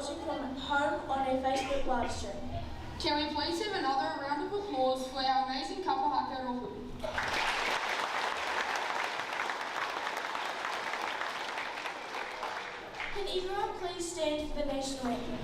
watching from home on our Facebook live stream. Can we please have another round of applause for our amazing kapa haka rōhuru? Can everyone please stand for the national anthem?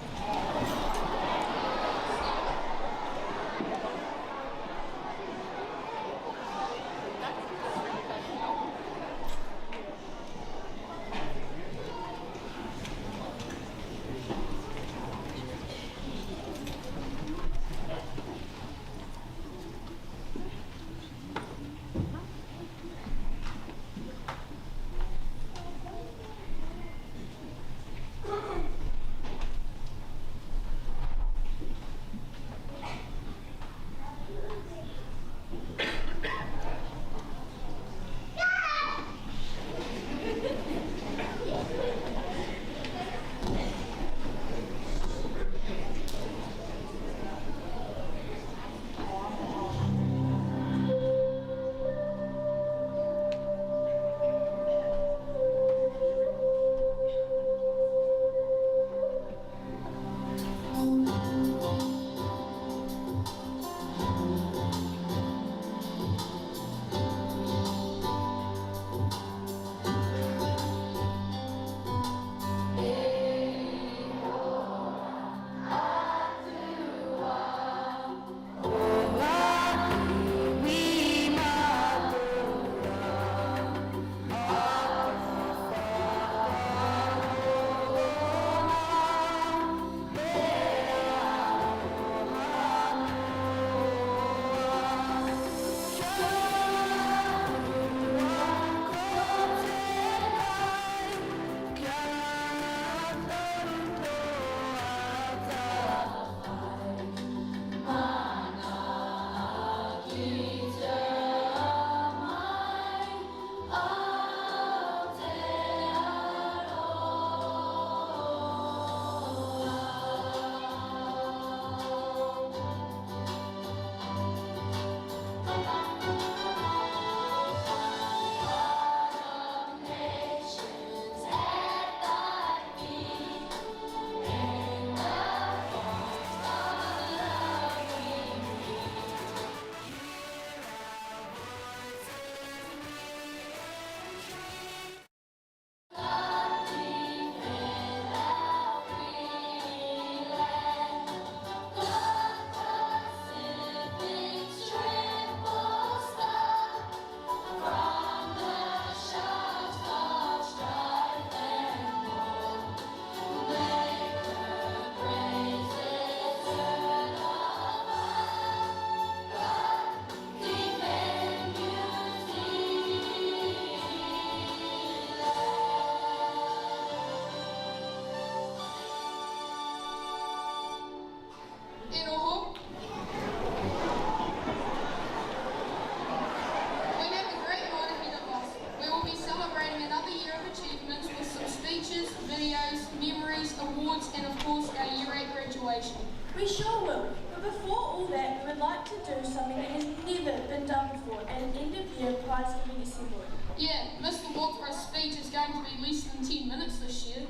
awards and of course our Year 8 graduation. We sure will, but before all that we would like to do something that has never been done before at an end of year prize giving assembly. Yeah, Mr. Wadsworth's speech is going to be less than 10 minutes this year.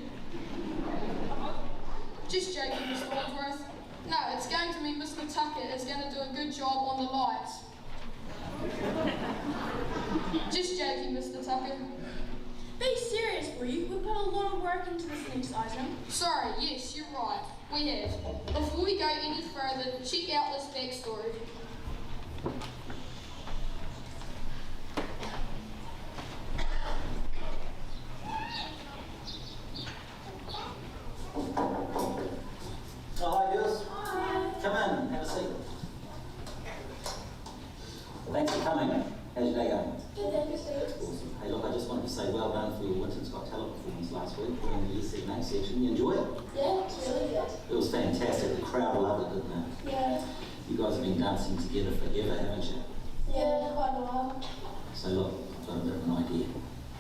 Just joking, Mr. Wadsworth. No, it's going to be Mr. Tucker is going to do a good job on the lights. Just joking, Mr. Tucker. Be serious, will you? We put a lot of work into this next item. Sorry, yes, you're right. We have. Before we go any further, check out this backstory. Oh, hi girls. Hi. Come in, have a seat. Thanks for coming. How's your day going? Good, thank you, Steve. Awesome. Hey, look, I just wanted to say well done for your Winton's Got Talent performance last week in the EC8 section. You enjoyed it? Yeah, it's really good. It was fantastic. The crowd loved it, didn't they? Yeah. You guys have been dancing together forever, haven't you? Yeah, quite a while. So look, I've got a bit of an idea.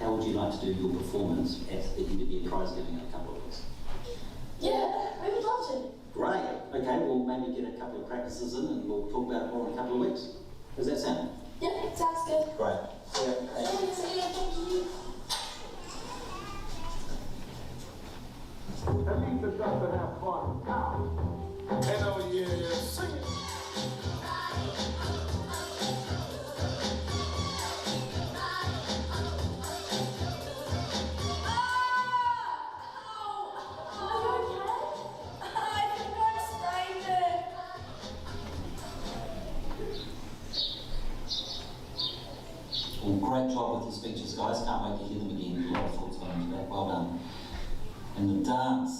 How would you like to do your performance at the end of year prize giving in a couple of weeks? Yeah, we would love to. Great. Okay, we'll maybe get a couple of practices in and we'll talk about it more in a couple of weeks. Does that sound? Yeah, sounds good. Great. See ya, thank you. That means the dust to have fun. Now. Hell yeah, sing it. Well, great job with your speeches, guys. Can't wait to hear them again. A lot of thoughts going into that. Well done. And the dance.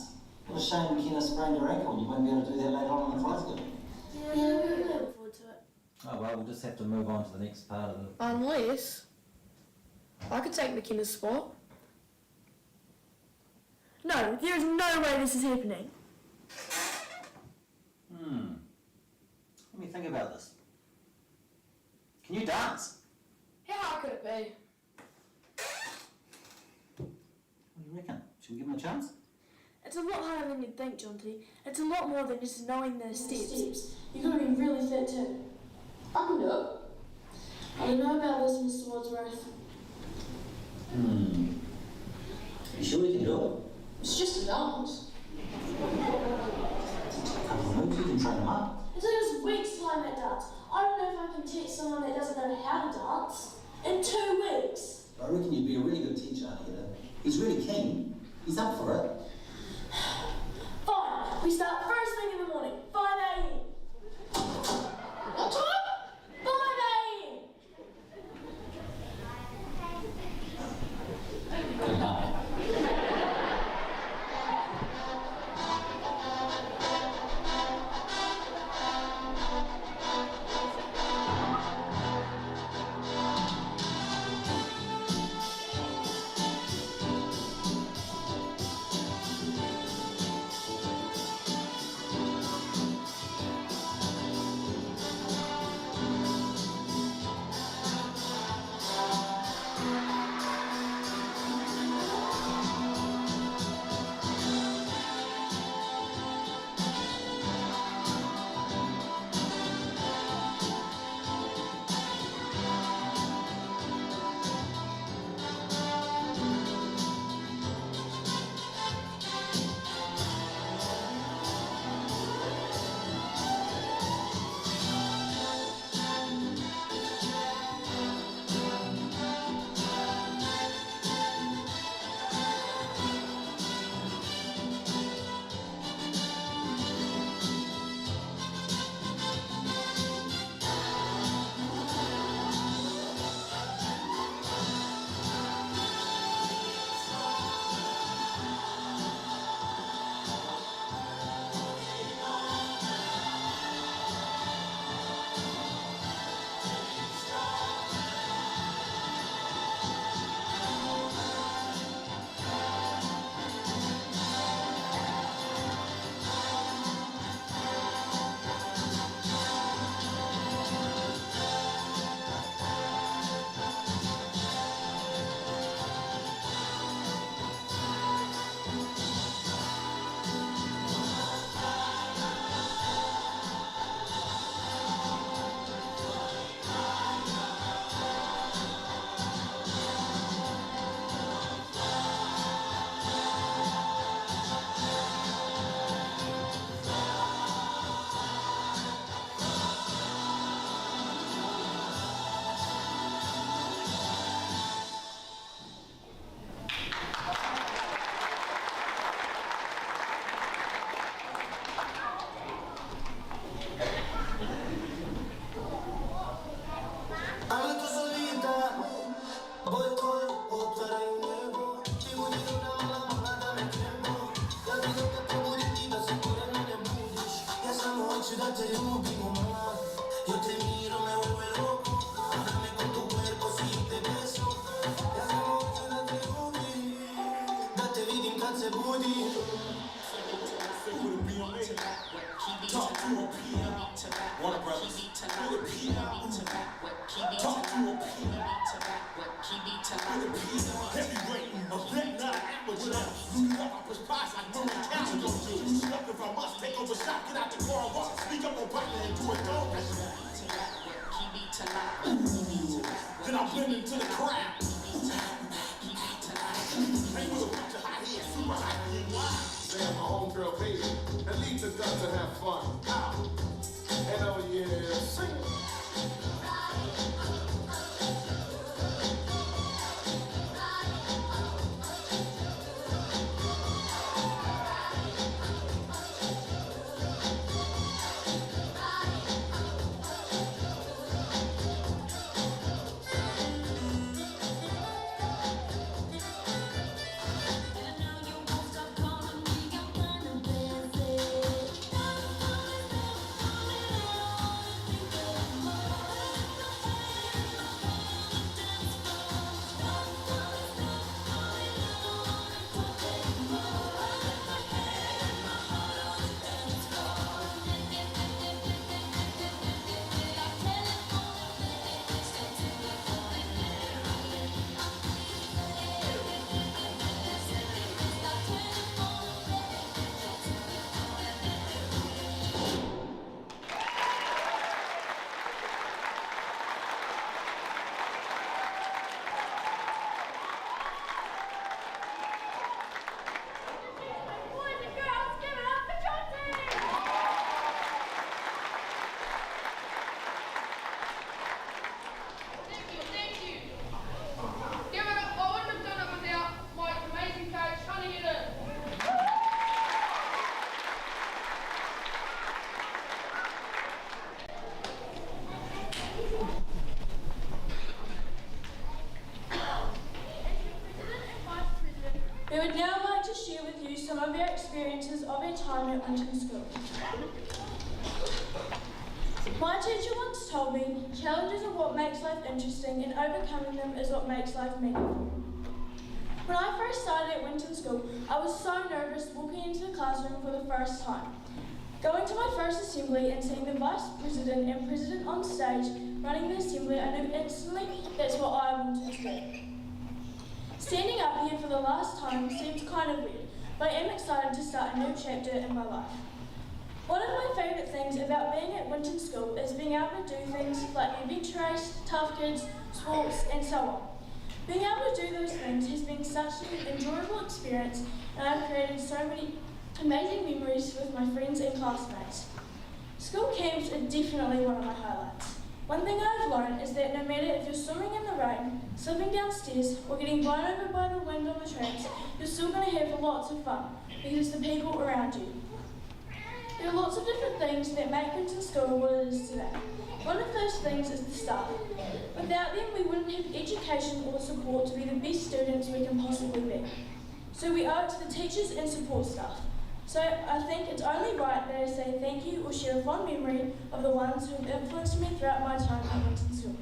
What a shame McKenna sprained her ankle. You won't be able to do that later on in the Prizegiving. Yeah, we're looking forward to it. Oh well, we'll just have to move on to the next part of the... Unless I could take McKenna's spot. No, there is no way this is happening. Let me think about this. Can you dance? How hard could it be? What do you reckon? Should we give him a chance? It's a lot harder than you'd think, Jonty. It's a lot more than just knowing the steps. You've got to be really fit too. I can do it. I don't know about this, Mr. Wadsworth. You sure you can do it? It's just a dance. A couple of moves, you can train them up. It took us weeks to learn that dance. I don't know if I can teach someone that doesn't know how to dance in 2 weeks. I reckon you'd be a really good teacher, Anita. He's really keen. He's up for it. Fine. We start first thing in the morning, 5 a.m. What time? 5 a.m. Good night. Then I blend into the crowd. Ain't with a bunch of hot heads, super hot and wild. girl baby, and leave the dust to have fun. Ow! And oh yeah, sing it. We would now like to share with you some of our experiences of our time at Winton School. My teacher once told me, challenges are what makes life interesting and overcoming them is what makes life meaningful. When I first started at Winton School, I was so nervous walking into the classroom for the first time. Going to my first assembly and seeing the Vice President and President on stage running the assembly, I knew instantly that's what I wanted to do. Standing up here for the last time seems kind of weird, but I am excited to start a new chapter in my life. One of my favourite things about being at Winton School is being able to do things like the adventure race, tough kids, sports, and so on. Being able to do those things has been such an enjoyable experience, and I've created so many amazing memories with my friends and classmates. School camps are definitely one of my highlights. One thing I've learned is that no matter if you're swimming in the rain, slipping downstairs, or getting blown over by the wind on the tracks, you're still going to have lots of fun because the people around you. There are lots of different things that make Winton School what it is today. One of those things is the staff. Without them, we wouldn't have education or support to be the best students we can possibly be. So we owe it to the teachers and support staff. So I think it's only right that I say thank you or share a fond memory of the ones who have influenced me throughout my time at Winton School.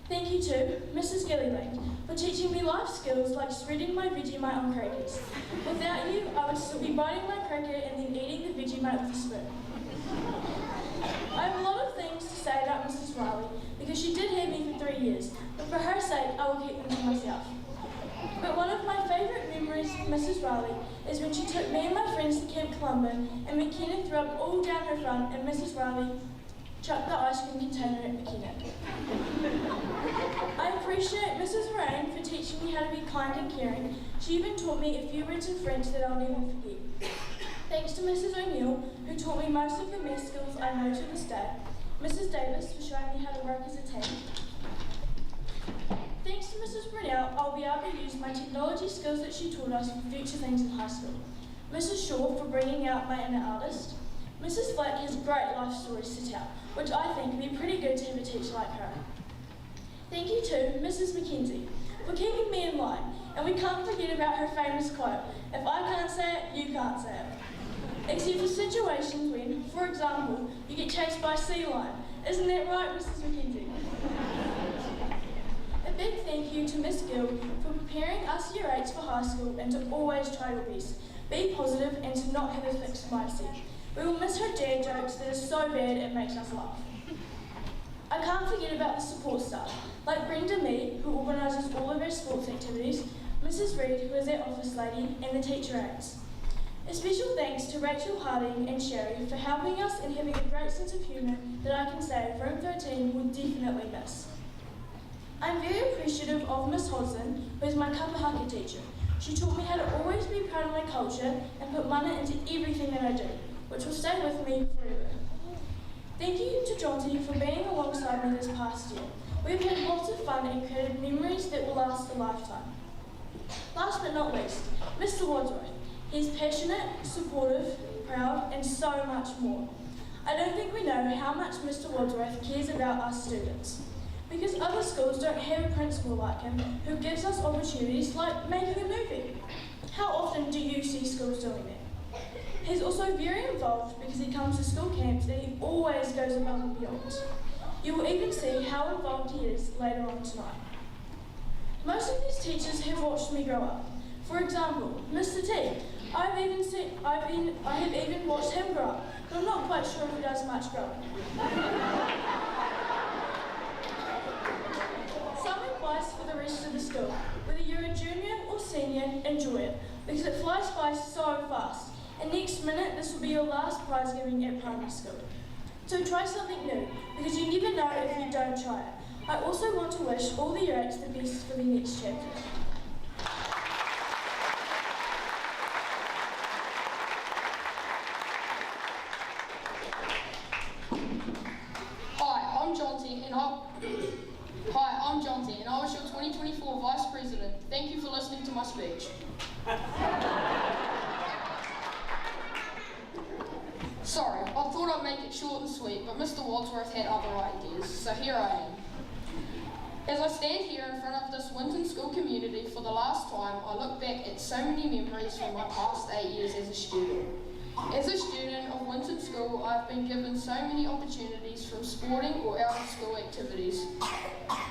Thank you to Mrs. Gilliland for teaching me life skills like spreading my Vegemite on crackers. Without you, I would still be biting my cracker and then eating the Vegemite with a spoon. I have a lot of things to say about Mrs. Riley because she did have me for 3 years, but for her sake, I will keep them to myself. But one of my favourite memories of Mrs. Riley is when she took me and my friends to Camp Colombo and McKenna threw up all down her front and Mrs. Riley chucked the ice cream container at McKenna. I appreciate Mrs. Rain for teaching me how to be kind and caring. She even taught me a few words in French that I'll never forget. Thanks to Mrs. O'Neill, who taught me most of the math skills I know to this day. Mrs. Davis for showing me how to work as a team. Thanks to Mrs. Brunel, I'll be able to use my technology skills that she taught us for future things in high school. Mrs. Shaw for bringing out my inner artist. Mrs. Flack has great life stories to tell, which I think would be pretty good to have a teacher like her. Thank you to Mrs. Mackenzie for keeping me in line, and we can't forget about her famous quote, "If I can't say it, you can't say it." Except for situations when, for example, you get chased by a sea lion. Isn't that right, Mrs. Mackenzie? A big thank you to Miss Gill for preparing us Year 8s for high school and to always try your best, be positive and to not have a fixed mindset. We will miss her dad jokes that are so bad it makes us laugh. I can't forget about the support staff, like Brenda Mee, who organises all of our sports activities, Mrs. Reid, who is our office lady, and the teacher aides. A special thanks to Rachel Harding and Sherry for helping us and having a great sense of humour that I can say Room 13 will definitely miss. I'm very appreciative of Miss Hodson, who is my kapahaka teacher. She taught me how to always be proud of my culture and put mana into everything that I do, which will stay with me forever. Thank you to Jonty for being alongside me this past year. We've had lots of fun and created memories that will last a lifetime. Last but not least, Mr. Wadsworth. He's passionate, supportive, proud, and so much more. I don't think we know how much Mr. Wadsworth cares about us students, because other schools don't have a principal like him who gives us opportunities like making a movie. How often do you see schools doing that? He's also very involved because he comes to school camps and he always goes above and beyond. You will even see how involved he is later on tonight. Most of these teachers have watched me grow up. For example, Mr. T. I have even watched him grow up, but I'm not quite sure if he does much growing. Some advice for the rest of the school. Whether you're a junior or senior, enjoy it, because it flies by so fast, and next minute this will be your last prize giving at primary school. So try something new, because you never know if you don't try it. I also want to wish all the Year 8s the best for the next chapter. And I was your 2024 Vice President. Thank you for listening to my speech. Sorry, I thought I'd make it short and sweet, but Mr. Wadsworth had other ideas, so here I am. As I stand here in front of this Winton school community for the last time, I look back at so many memories from my past 8 years as a student. As a student of Winton School, I've been given so many opportunities from sporting or out-of-school activities.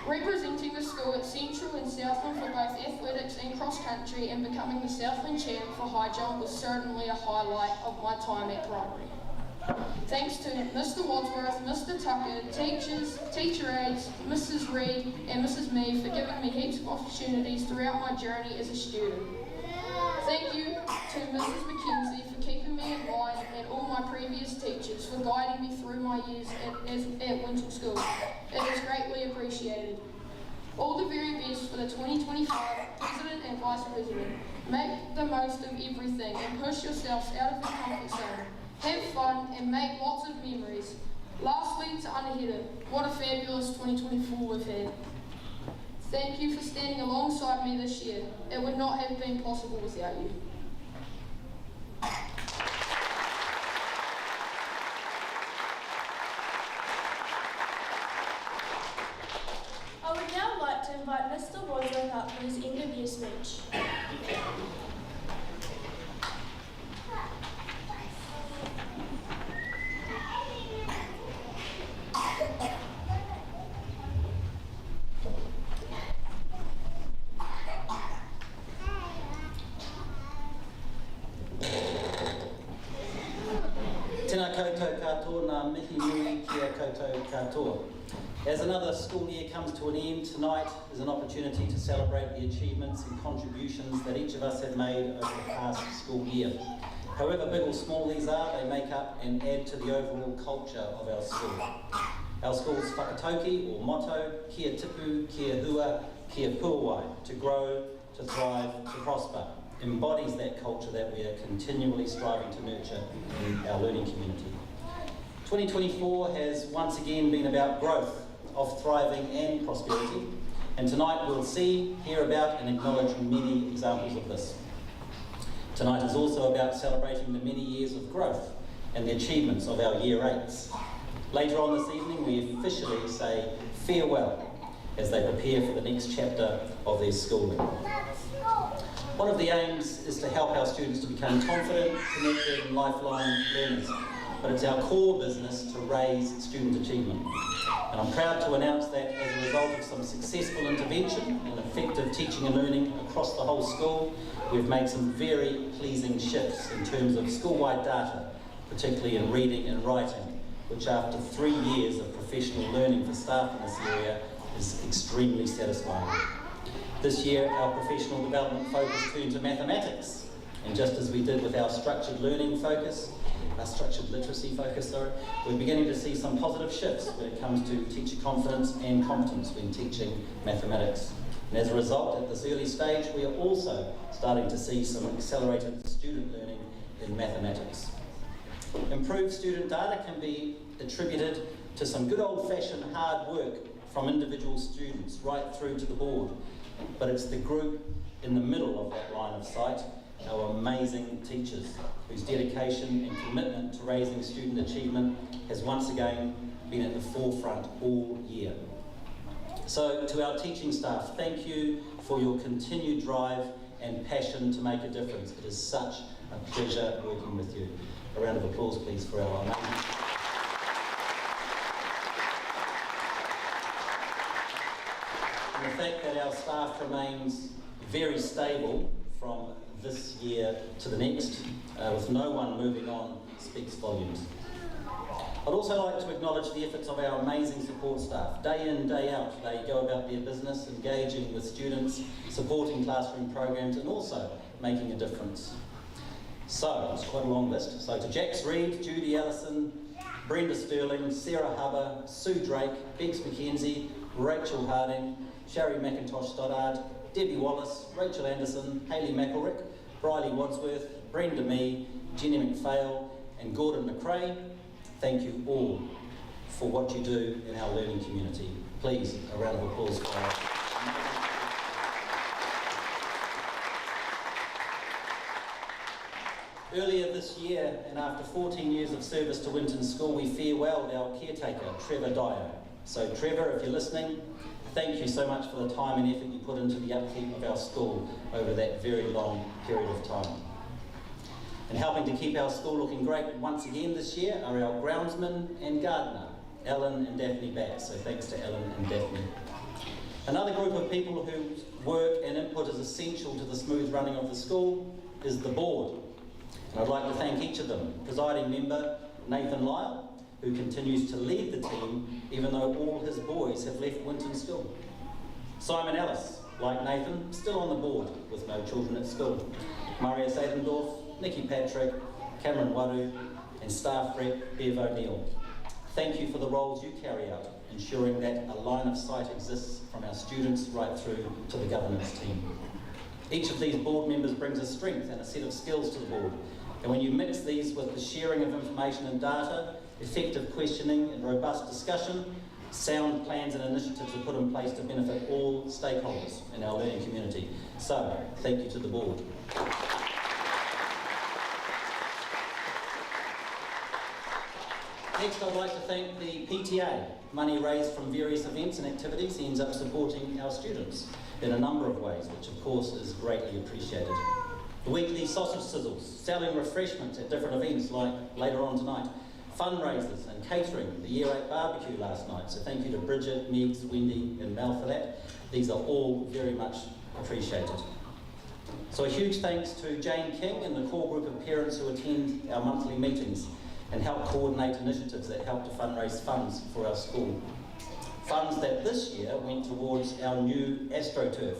Representing the school at Central and Southland for both athletics and cross-country and becoming the Southland champ for high jump was certainly a highlight of my time at primary. Thanks to Mr. Wadsworth, Mr. Tucker, teachers, teacher aides, Mrs. Reid and Mrs. Mee for giving me heaps of opportunities throughout my journey as a student. Thank you to Mrs. Mackenzie for keeping me in line and all my previous teachers for guiding me through my years at Winton School. It is greatly appreciated. All the very best for the 2025 President and Vice President. Make the most of everything and push yourselves out of your comfort zone. Have fun and make lots of memories. Lastly, to Anahita, what a fabulous 2024 we've had. Thank you for standing alongside me this year. It would not have been possible without you. I would now like to invite Mr. Wadsworth up for his end of year speech. Tēnā koutou katoa, nā mihi nui kia koutou katoa. As another school year comes to an end, tonight is an opportunity to celebrate the achievements and contributions that each of us have made over the past school year. However big or small these are, they make up and add to the overall culture of our school. Our school's whakatauki, or motto, kia tipu, kia hua, kia puawai, to grow, to thrive, to prosper, embodies that culture that we are continually striving to nurture in our learning community. 2024 has once again been about growth, of thriving and prosperity, and tonight we'll see, hear about and acknowledge many examples of this. Tonight is also about celebrating the many years of growth and the achievements of our Year 8s. Later on this evening we officially say farewell as they prepare for the next chapter of their schooling. One of the aims is to help our students to become confident, connected and lifelong learners, but it's our core business to raise student achievement. And I'm proud to announce that as a result of some successful intervention and effective teaching and learning across the whole school, we've made some very pleasing shifts in terms of school-wide data, particularly in reading and writing, which after 3 years of professional learning for staff in this area is extremely satisfying. This year, our professional development focus turned to mathematics, and just as we did with our structured learning focus, our structured literacy focus, we're beginning to see some positive shifts when it comes to teacher confidence and competence when teaching mathematics. And as a result, at this early stage, we are also starting to see some accelerated student learning in mathematics. Improved student data can be attributed to some good old-fashioned hard work from individual students right through to the board. But it's the group in the middle of that line of sight, our amazing teachers, whose dedication and commitment to raising student achievement has once again been at the forefront all year. So to our teaching staff, thank you for your continued drive and passion to make a difference. It is such a pleasure working with you. A round of applause, please, for our amazing. And the fact that our staff remains very stable from this year to the next, with no one moving on, speaks volumes. I'd also like to acknowledge the efforts of our amazing support staff. Day in, day out, they go about their business, engaging with students, supporting classroom programs, and also making a difference. So, it's quite a long list. So to Jax Reed, Judy Ellison, Brenda Sterling, Sarah Hubber, Sue Drake, Bex McKenzie, Rachel Harding, Sherry McIntosh Stoddard, Debbie Wallace, Rachel Anderson, Hayley McElrick, Briley Wadsworth, Brenda Mee, Jenny McPhail, and Gordon McRae. Thank you all for what you do in our learning community. Please, a round of applause for our Earlier this year, and after 14 years of service to Winton School, we farewelled our caretaker, Trevor Dyer. So Trevor, if you're listening, thank you so much for the time and effort you put into the upkeep of our school over that very long period of time. And helping to keep our school looking great once again this year are our groundsman and gardener, Ellen and Daphne Batt. So thanks to Ellen and Daphne. Another group of people whose work and input is essential to the smooth running of the school is the board. And I'd like to thank each of them. Presiding member, Nathan Lyle, who continues to lead the team even though all his boys have left Winton School. Simon Ellis, like Nathan, still on the board with no children at school. Maria Sadendorf, Nikki Patrick, Cameron Waru, and staff rep Bev O'Neill. Thank you for the roles you carry out, ensuring that a line of sight exists from our students right through to the governance team. Each of these board members brings a strength and a set of skills to the board, and when you mix these with the sharing of information and data, effective questioning and robust discussion, sound plans and initiatives are put in place to benefit all stakeholders in our learning community. So, thank you to the board. Next, I'd like to thank the PTA. Money raised from various events and activities ends up supporting our students in a number of ways, which of course is greatly appreciated. The weekly sausage sizzles, selling refreshments at different events like later on tonight, fundraisers and catering, the Year 8 barbecue last night. So thank you to Bridget, Megs, Wendy and Mel for that. These are all very much appreciated. So a huge thanks to Jane King and the core group of parents who attend our monthly meetings and help coordinate initiatives that help to fundraise funds for our school. Funds that this year went towards our new AstroTurf.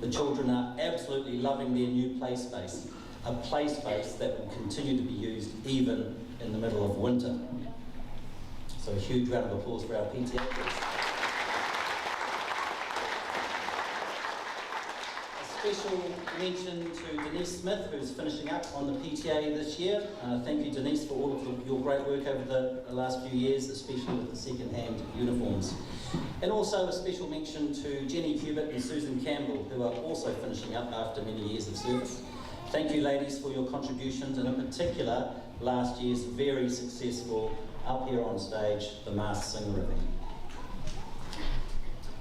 The children are absolutely loving their new play space, a play space that will continue to be used even in the middle of winter. So a huge round of applause for our PTA, please. Special mention to Denise Smith, who's finishing up on the PTA this year. Thank you, Denise, for all of your great work over the last few years, especially with the second-hand uniforms. And also a special mention to Jenny Cubitt and Susan Campbell, who are also finishing up after many years of service. Thank you, ladies, for your contributions, and in particular, last year's very successful, up here on stage, the Mass Sing Ribbon.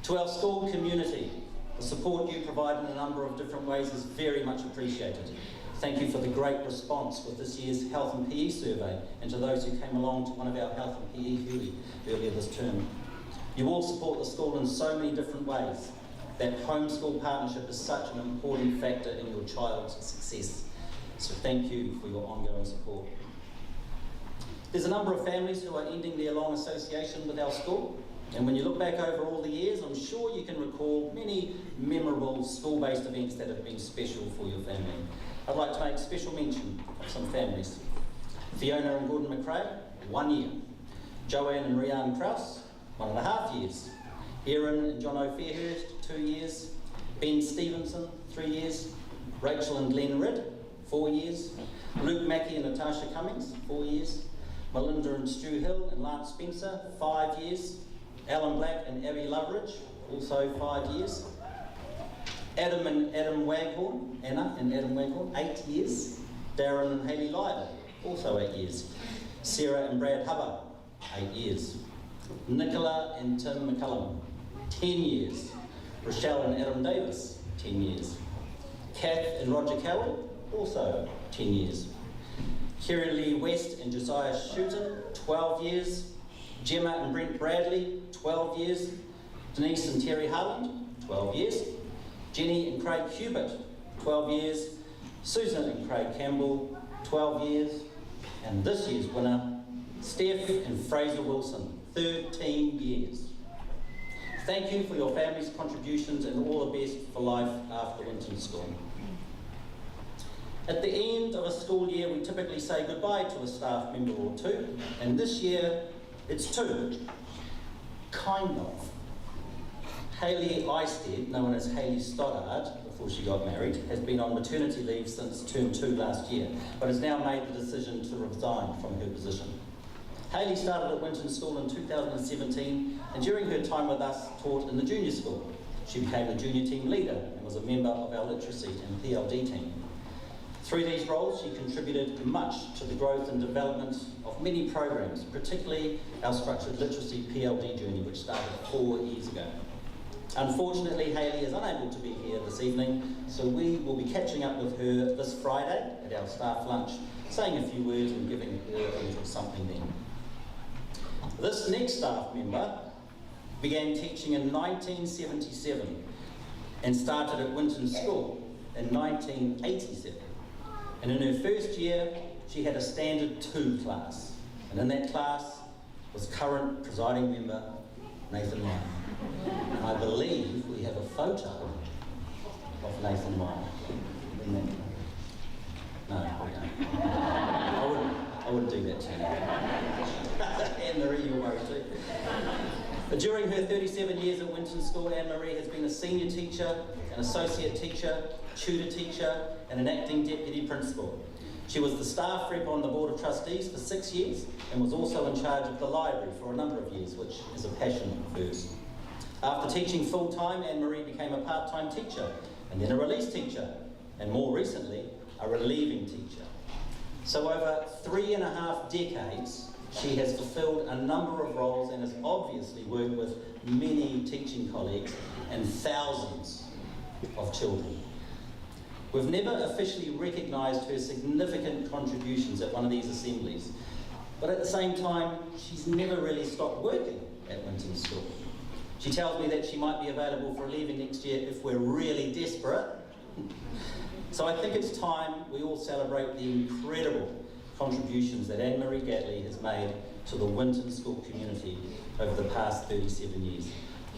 To our school community, the support you provide in a number of different ways is very much appreciated. Thank you for the great response with this year's Health and PE survey, and to those who came along to one of our Health and PE Huey earlier this term. You all support the school in so many different ways. That homeschool partnership is such an important factor in your child's success. So thank you for your ongoing support. There's a number of families who are ending their long association with our school. And when you look back over all the years, I'm sure you can recall many memorable school-based events that have been special for your family. I'd like to make special mention of some families. Fiona and Gordon McRae, 1 year. Joanne and Rianne Krause, 1.5 years. Erin and John O'Fairhurst, 2 years. Ben Stevenson, 3 years. Rachel and Glenn Ridd, 4 years. Luke Mackey and Natasha Cummings, 4 years. Melinda and Stu Hill and Lance Spencer, 5 years. Alan Black and Abby Loveridge, also 5 years. Adam and Adam Waghorn, Anna and Adam Waghorn, 8 years. Darren and Hayley Lytle, also 8 years. Sarah and Brad Hubbard, 8 years. Nicola and Tim McCullum, 10 years. Rochelle and Adam Davis, 10 years. Kath and Roger Cowan, also 10 years. Kerry Lee West and Josiah Shooter, 12 years. Gemma and Brent Bradley, 12 years. Denise and Terry Harland, 12 years. Jenny and Craig Hubert, 12 years. Susan and Craig Campbell, 12 years. And this year's winner, Steph and Fraser Wilson, 13 years. Thank you for your family's contributions and all the best for life after Winton School. At the end of a school year, we typically say goodbye to a staff member or two, and this year it's 2. Kind of. Hayley Eisted, known as Hayley Stoddard, before she got married, has been on maternity leave since term 2 last year, but has now made the decision to resign from her position. Hayley started at Winton School in 2017, and during her time with us taught in the junior school. She became the junior team leader and was a member of our literacy and PLD team. Through these roles, she contributed much to the growth and development of many programs, particularly our structured literacy PLD journey, which started 4 years ago. Unfortunately, Hayley is unable to be here this evening, so we will be catching up with her this Friday at our staff lunch, saying a few words and giving her a little something then. This next staff member began teaching in 1977 and started at Winton School in 1987. And in her first year, she had a standard 2 class. And in that class was current presiding member Nathan Ryan. And I believe we have a photo of Nathan Ryan. No, we don't. I wouldn't do that to you. Anne-Marie, you're worried too. But during her 37 years at Winton School, Anne-Marie has been a senior teacher, an associate teacher, tutor teacher, and an acting deputy principal. She was the staff rep on the Board of Trustees for 6 years and was also in charge of the library for a number of years, which is a passion of hers. After teaching full-time, Anne-Marie became a part-time teacher and then a release teacher, and more recently, a relieving teacher. So over 3.5 decades, she has fulfilled a number of roles and has obviously worked with many teaching colleagues and thousands of children. We've never officially recognised her significant contributions at one of these assemblies, but at the same time, she's never really stopped working at Winton School. She tells me that she might be available for leaving next year if we're really desperate. So I think it's time we all celebrate the incredible contributions that Anne-Marie Gatley has made to the Winton School community over the past 37 years.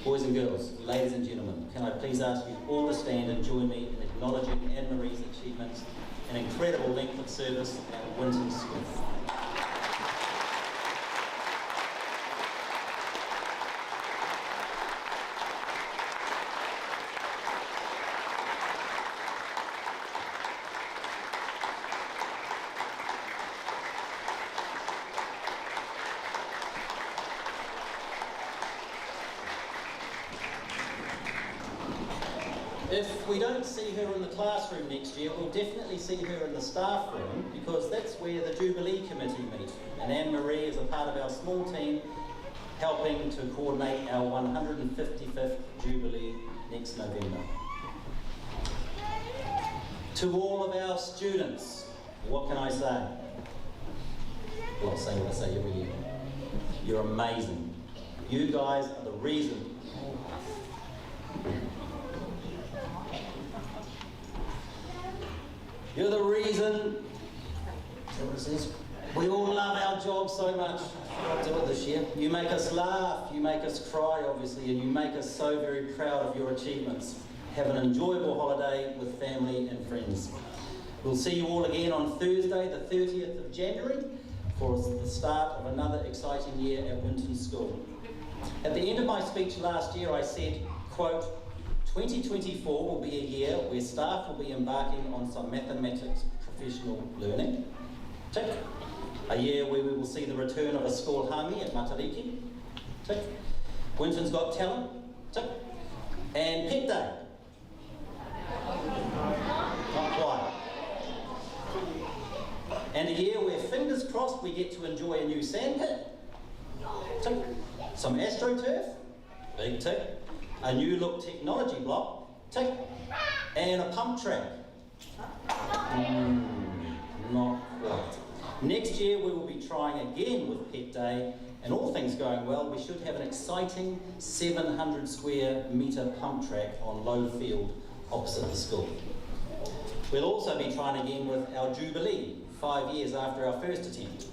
Boys and girls, ladies and gentlemen, can I please ask you all to stand and join me in acknowledging Anne-Marie's achievements and incredible length of service at Winton School. If we don't see her in the classroom next year, we'll definitely see her in the staff room, because that's where the Jubilee Committee meet. And Anne-Marie is a part of our small team helping to coordinate our 155th Jubilee next November. To all of our students, what can I say? Well, I'll say what I say every year. You're amazing. You guys are the reason. You're the reason, what it says, we all love our job so much. I'll do it this year. You make us laugh, you make us cry, obviously, and you make us so very proud of your achievements. Have an enjoyable holiday with family and friends. We'll see you all again on Thursday, the 30th of January, for the start of another exciting year at Winton School. At the end of my speech last year, I said, quote, 2024 will be a year where staff will be embarking on some mathematics professional learning. Tick. A year where we will see the return of a school hangi at Matariki. Tick. Winton's Got Talent. Tick. And Pet Day. Not quite. And a year where, fingers crossed, we get to enjoy a new sandpit. Tick. Some AstroTurf. Big tick. A new look technology block. Tick. And a pump track. Not quite. Next year we will be trying again with Pet Day, and all things going well, we should have an exciting 700 square metre pump track on Low Field opposite the school. We'll also be trying again with our Jubilee, 5 years after our first attempt.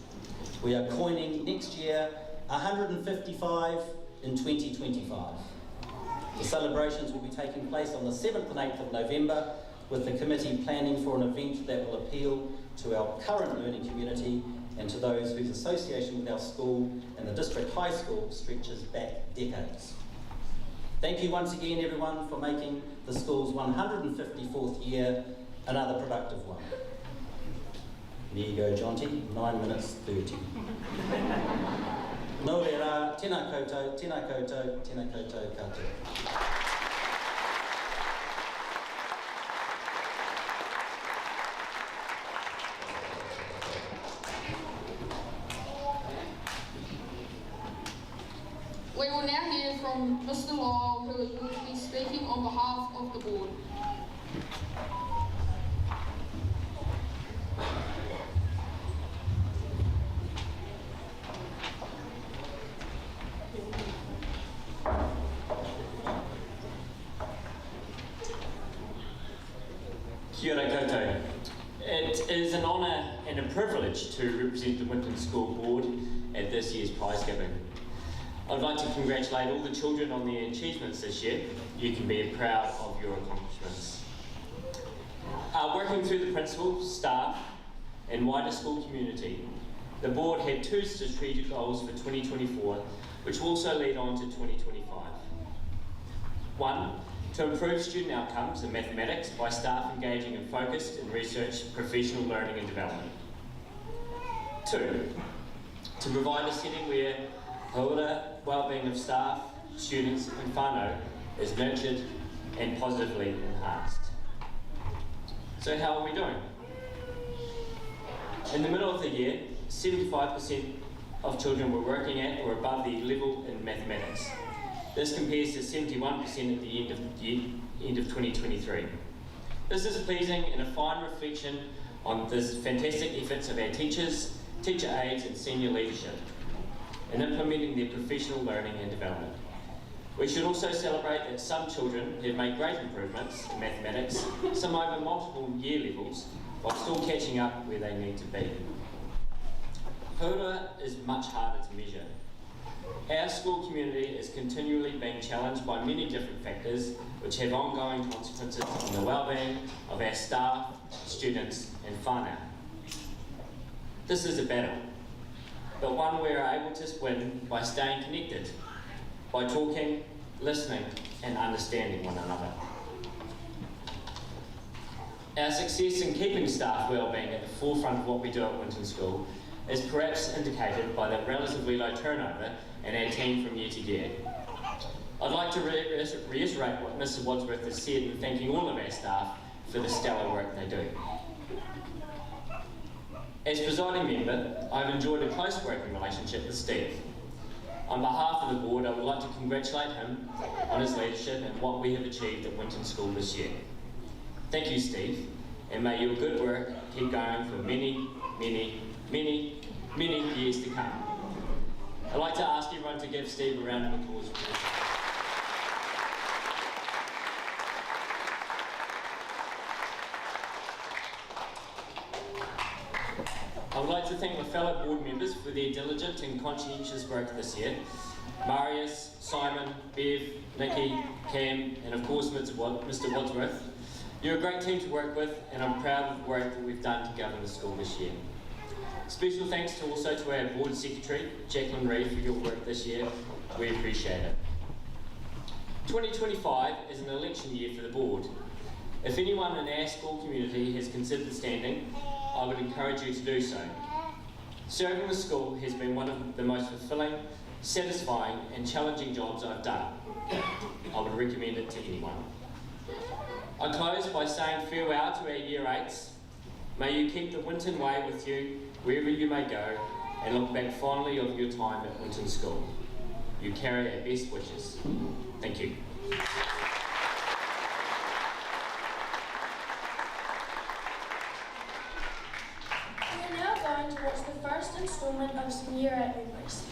We are coining next year 155 in 2025. The celebrations will be taking place on the 7th and 8th of November, with the committee planning for an event that will appeal to our current learning community and to those whose association with our school and the district high school stretches back decades. Thank you once again, everyone, for making the school's 154th year another productive one. There you go, Jonty, 9 minutes 30. No reira, tēnā koutou, tēnā koutou, tēnā koutou katoa. We will now hear from Mr. Lyle, who will be speaking on behalf of the board. Kia ora koutou. It is an honour and a privilege to represent the Winton School Board at this year's Prizegiving. I'd like to congratulate all the children on their achievements this year. You can be proud of your accomplishments. Working through the principal, staff and wider school community, the board had 2 strategic goals for 2024, which will also lead on to 2025. 1, to improve student outcomes in mathematics by staff engaging in focused and research professional learning and development. 2, to provide a setting where the well-being of staff, students and whānau is nurtured and positively enhanced. So how are we doing? In the middle of the year, 75% of children were working at or above the level in mathematics. This compares to 71% at the end of 2023. This is pleasing and a fine reflection on the fantastic efforts of our teachers, teacher aides and senior leadership in implementing their professional learning and development. We should also celebrate that some children have made great improvements in mathematics, some over multiple year levels, while still catching up where they need to be. Pura is much harder to measure. Our school community is continually being challenged by many different factors which have ongoing consequences on the well-being of our staff, students and whānau. This is a battle, but one we are able to win by staying connected, by talking, listening and understanding one another. Our success in keeping staff well-being at the forefront of what we do at Winton School is perhaps indicated by the relatively low turnover in our team from year to year. I'd like to reiterate what Mr. Wadsworth has said in thanking all of our staff for the stellar work they do. As presiding member, I've enjoyed a close working relationship with Steve. On behalf of the board, I would like to congratulate him on his leadership and what we have achieved at Winton School this year. Thank you, Steve, and may your good work keep going for many, many, many, many years to come. I'd like to ask everyone to give Steve a round of applause. I would like to thank my fellow board members for their diligent and conscientious work this year. Marius, Simon, Bev, Nikki, Cam, and of course Mr. Wadsworth. You're a great team to work with, and I'm proud of the work that we've done to govern the school this year. Special thanks also to our board secretary, Jacqueline Reid, for your work this year. We appreciate it. 2025 is an election year for the board. If anyone in our school community has considered standing, I would encourage you to do so. Serving the school has been one of the most fulfilling, satisfying and challenging jobs I've done. I would recommend it to anyone. I close by saying farewell to our Year 8s. May you keep the Winton way with you wherever you may go and look back fondly of your time at Winton School. You carry our best wishes. Thank you. We are now going to watch the first instalment of some Year 8 memories.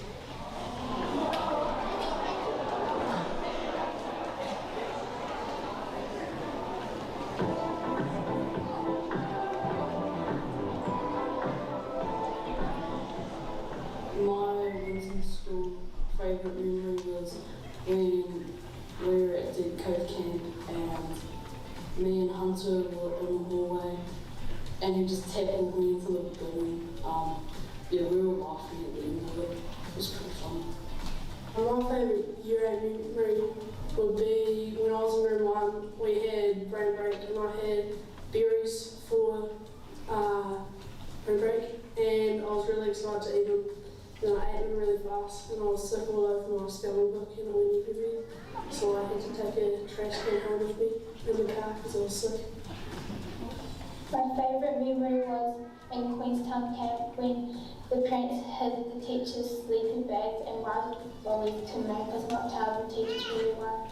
My Winton School favourite memory was when we were at the Code Camp and me and Hunter were in the hallway and he just tackled me into the building. We were laughing at the end of it. It was pretty fun. My favourite Year 8 memory would be when I was in room 1, we had brain break and I had berries for brain break and I was really excited to eat them. And I ate them really fast and I was sick all over my spelling book and I went everywhere. So I had to take a trash can home with me in the car because I was sick. My favourite memory was in Queenstown Camp when the parents had the teachers' sleeping bags and riding lollies to make us not tell the teachers where we were.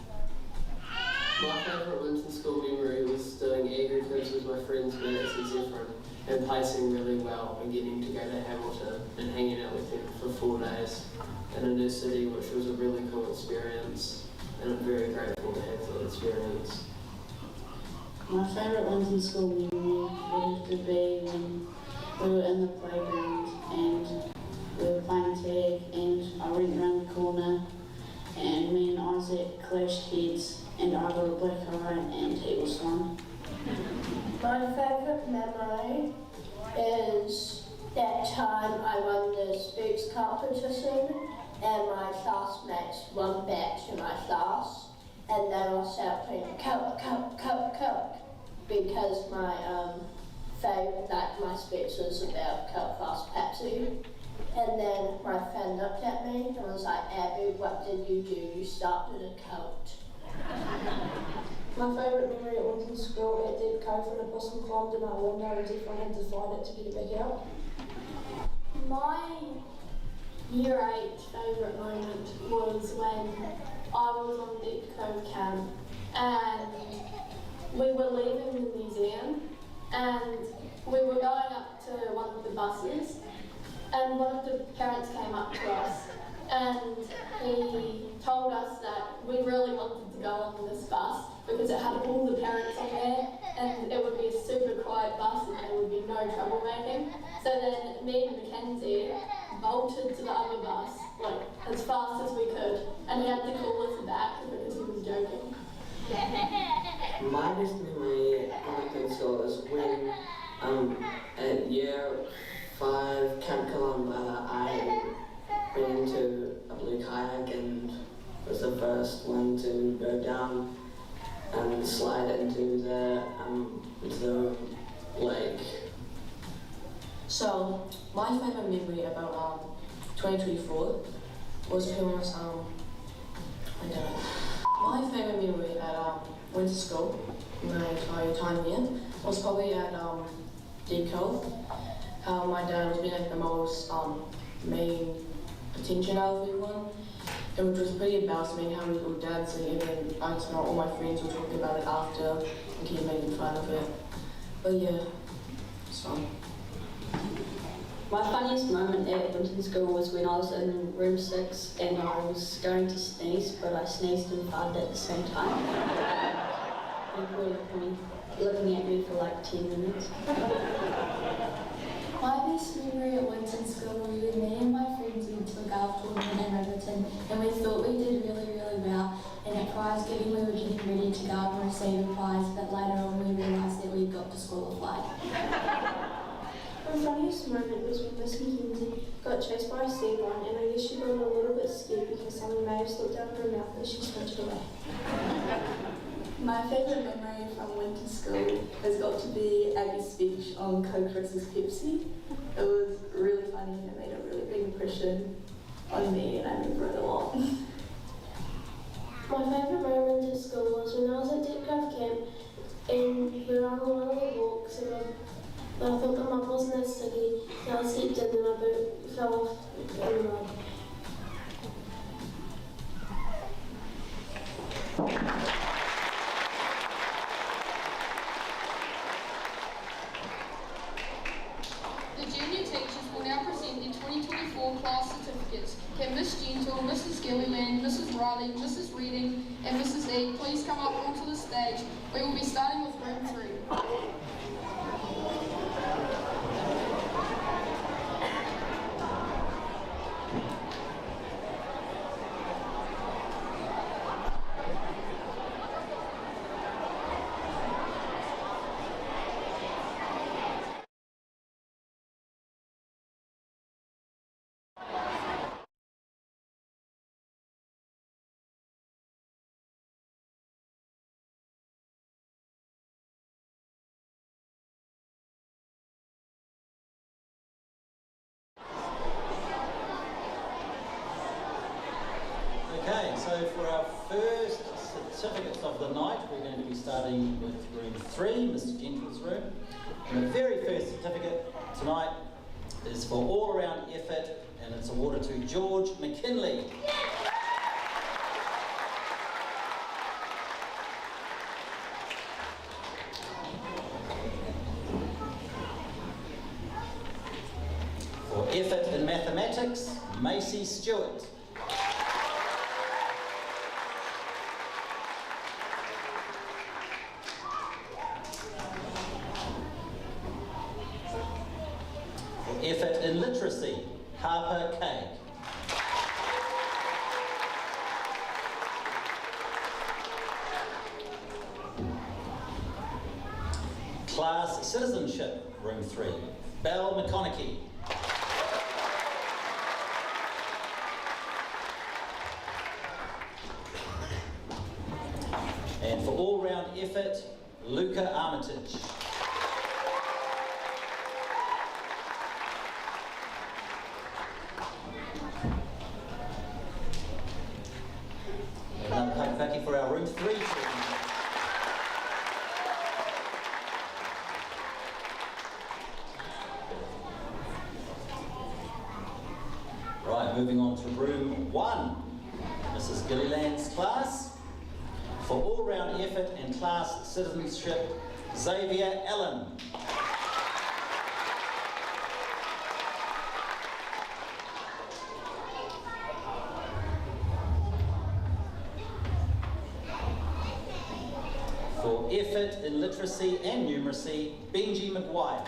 My favourite Winton School memory was doing agri quiz with my friends Max and Zephyr and placing really well and getting to go to Hamilton and hanging out with them for 4 days in a new city, which was a really cool experience and I'm very grateful to have that experience. My favourite Winton School memory would have to be when we were in the playground and we were playing tag and I went around the corner and me and Isaac clashed heads and I got a black eye and it was fun. My favourite memory is that time I won the speech competition and my classmates won back to my class and they were shouting Coke, Coke, Coke, Coke because my my speech was about Coke Fast Pepsi. And then my friend looked at me and was like, Abby, what did you do? You started a cult. My favourite memory at Winton School at Deep Cove when a possum climbed in our window and everyone had to fight it to get it back out. My Year 8 favourite moment was when I was on Deep Cove Camp and we were leaving the museum and we were going up to one of the buses and one of the parents came up to us and he told us that we really wanted to go on this bus because it had all the parents on there and it would be a super quiet bus and there would be no troublemaking. So then me and Mackenzie bolted to the other bus like as fast as we could and he had to call us back because he was joking. My best memory at Winton School is when at year 5 Camp Columba I went into a blue kayak and was the first one to go down and slide into the lake. So, my favourite memory about 2024 was when I was, I don't know. My favourite memory at Winton School, my entire time here, was probably at Deep Cove. My dad was being like the most main attention out of everyone, and which was pretty embarrassing how we were dancing and then I don't know, all my friends were talking about it after and keep making fun of it. But yeah, it's fun. My funniest moment at Winton School was when I was in room 6 and I was going to sneeze, but I sneezed and farted at the same time. People were looking at me for like 10 minutes. My best memory at Winton School was when me and my friends went to a golf tournament in Riverton and we thought we did really, really well, and at prize giving we were getting ready to go and receive a prize, but later on we realised that we got disqualified. My funniest moment was when Miss Mackenzie got chased by a sea lion and I Memory, she got a little bit scared because someone may have slipped out of her mouth as she switched away. My favourite memory from Winton School has got to be Abby's speech on Coke versus Pepsi. It was really funny and it made a really big impression on me, and I remember it a lot. My favourite moment at school was when I was at Depcraft Camp and we were on one of the walks and I thought the mud wasn't as sticky, so I stepped in and I fell off in the mud. The junior teachers will now present their 2024 class certificates. Can Miss Gentle, Mrs. Gilliland, Mrs. Riley, Mrs. Reading and Mrs. E please come up onto the stage? We will be starting with room 3. Okay, so for our first certificates of the night, we're going to be starting with room 3, Mr. Gentle's room. And the very first certificate tonight is for all-around effort, and it's awarded to George McKinley. For effort in mathematics, Macy Stewart. Effort in literacy, Harper Kay. Class citizenship, room 3, Belle McConaughey. And for all-round effort, Luca Armitage. Another for our room 3 children. Right, moving on to room 1, Mrs. Gilliland's class. For all-round effort and class citizenship, Xavier Allen. For effort in literacy and numeracy, Benji Maguire.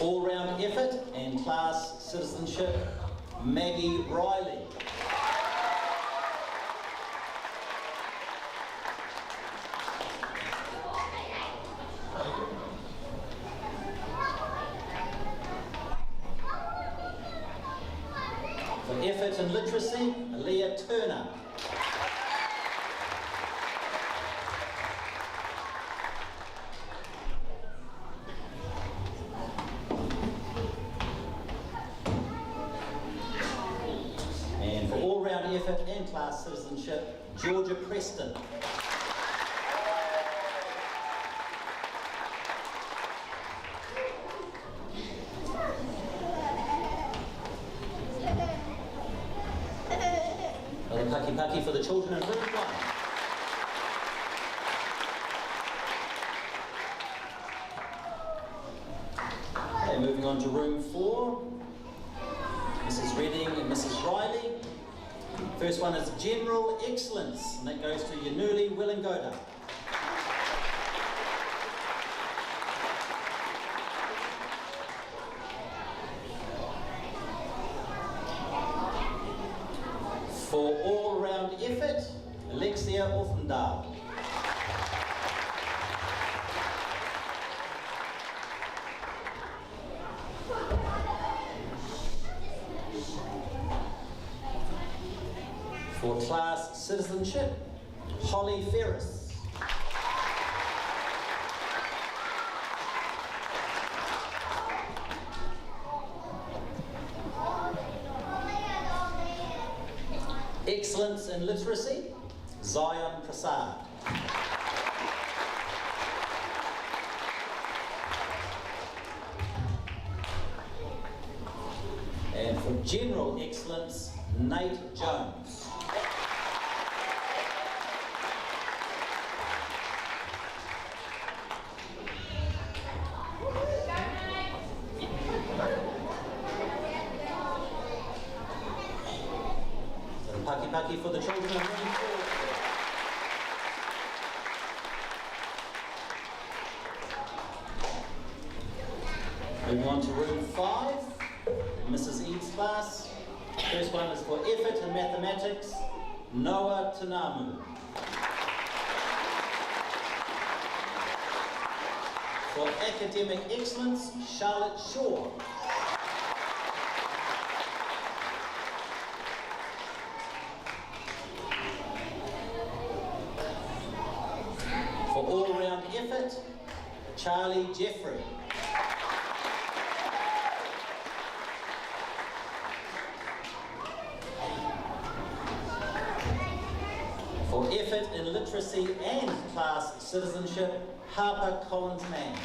All-round effort and class citizenship, Maggie Riley. For effort in literacy, Leah Turner. And for all-round effort and class citizenship, Georgia Preston. Another paki for the children in room 1. Okay, moving on to room 4, Mrs. Reading and Mrs. Riley. First one is General Excellence, and that goes to Yanuli Willingoda. For all-round effort, Alexia Offendal. For class citizenship, Holly Ferris. Excellence in literacy, Zion Prasad. And for general excellence, Nate Jones. Paki for the children of room 4. Moving on to room 5, Mrs. Eads' class. First one is for effort in mathematics, Noah Tanamu. For academic excellence, Charlotte Shaw. For all-round effort, Charlie Jeffrey. For effort in literacy and class citizenship, Harper Collins-Mann.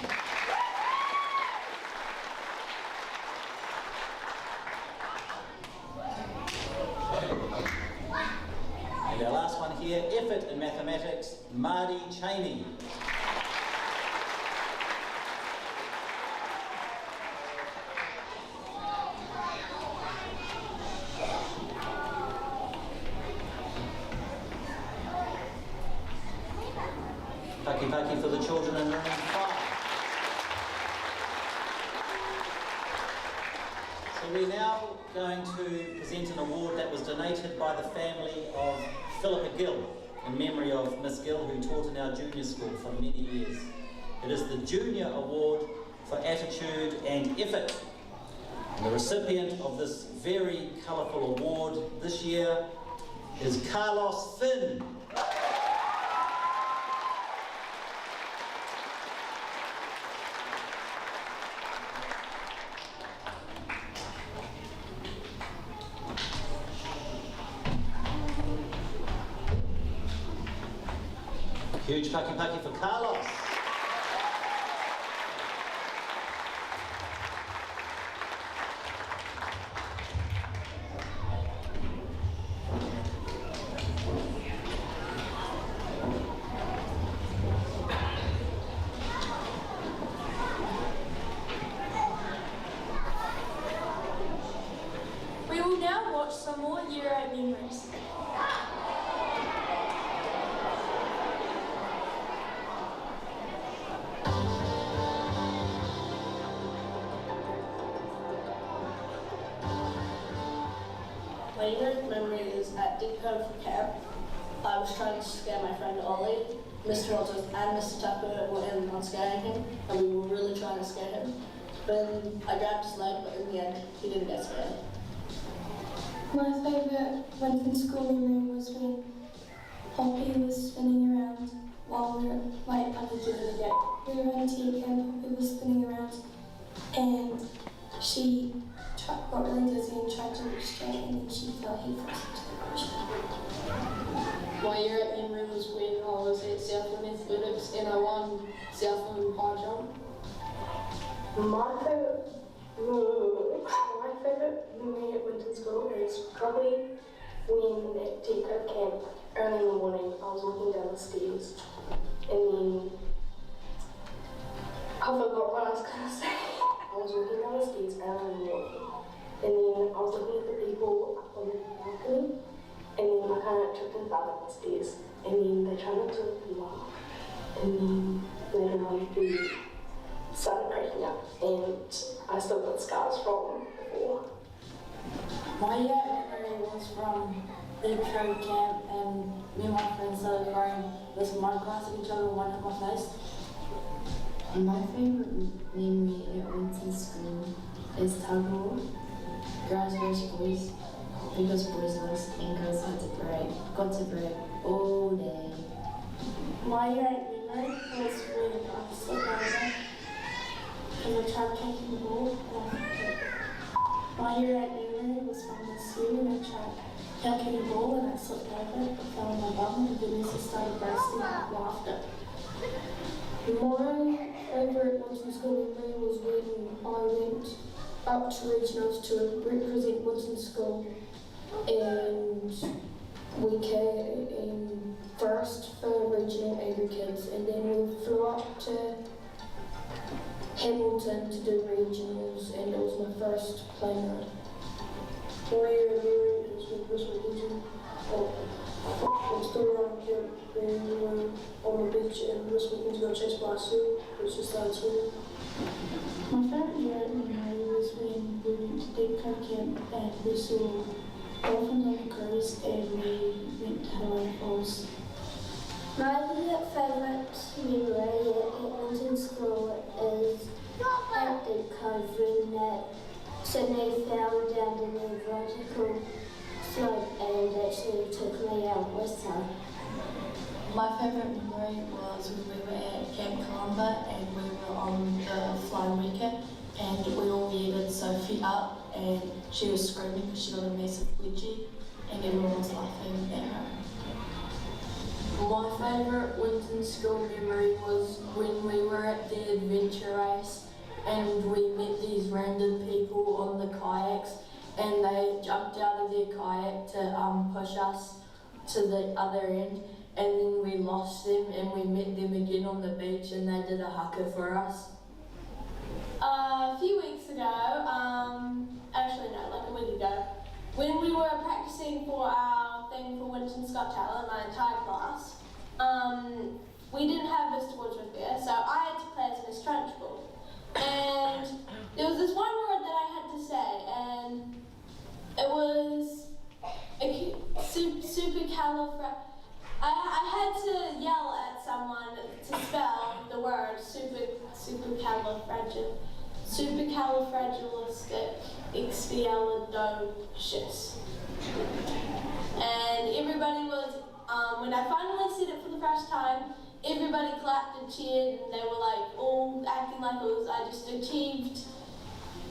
And our last one here, effort in mathematics, Marty Cheney. Paki for the children in room 5. So we're now going to present an award that was donated by the family of Philippa Gill in memory of Miss Gill, who taught in our junior school for many years. It is the Junior Award for Attitude and Effort. And the recipient of this very colourful award this year is Carlos Finn. Huge paki for Carlos. We will now watch some more Year 8 memories. My year 8 memory is at Depot for camp. I was trying to scare my friend Ollie. Mr. Rogers and Mr. Tucker were in on scaring him, and we were really trying to scare him. Then I grabbed his leg, but in the end, he didn't get scared. My favourite Winton school memory was when Poppy was spinning around while we were we were in tea and Poppy was spinning around, and she got really dizzy and tried to reach straight, and then she fell headfirst into the ocean. My year 8 memory was when I was at Southland Athletics and I won Southland high jump. My favourite memory at Winton School is probably when at Deep Cove Camp, early in the morning, I was walking down the stairs, and then I forgot what I was going to say. I was walking down the stairs early in the morning, and then I was looking at the people up on the balcony, and then I kind of tripped and fell up the stairs, and then they tried not to laugh, and then later on we started cracking up, and I still got scars from before. My year 8 memory was from the trade camp, and me and my friends started throwing this mud glass at each other and one hit my face. My favourite memory at Winton School is tug of war. Girls versus boys, because boys lost and girls got to break all day. My year 8 memory was when I slipped over and I tried kicking the ball. My year 8 memory was from this year when I tried kicking the ball and I slipped over it, fell on my bum, and Vanessa started bursting out with laughter. My favourite Winton School memory was when I went up to regionals to represent Winton School, and we came in first for regional Agri Kids, and then we flew up to Hamilton to do regionals, and it was my first plane ride. My year memory is with this weekend. I'm still around camp when we were on the beach, and this weekend got chased by a seal, which just started swimming. My favourite year at memory was when we went to Deep Cove Camp and we saw dolphins on the cruise and we went to Hawaiian Falls. My favourite memory at Winton School is at Deep Cove when Sydney fell down the vertical slope and actually took me out with her. My favourite memory was when we were at Camp Columba and we were on the flying wicket and we all yeeted Sophie up and she was screaming because she got a massive wedgie and everyone was laughing at her. My favourite Winton School memory was when we were at the adventure race and we met these random people on the kayaks and they jumped out of their kayak to push us to the other end, and then we lost them and we met them again on the beach and they did a haka for us. A few weeks ago, actually no, like a week ago, when we were practicing for our thing for Winton's Got Talent, my entire class, we didn't have Mr. Woodruff there, so I had to play as Miss Trunchbull. And there was this one word that I had to say, and it was supercalifragilistic. I had to yell at someone to spell the word supercalifragilisticexpialidocious. And everybody was, when I finally said it for the first time, everybody clapped and cheered and they were like all acting like I just achieved,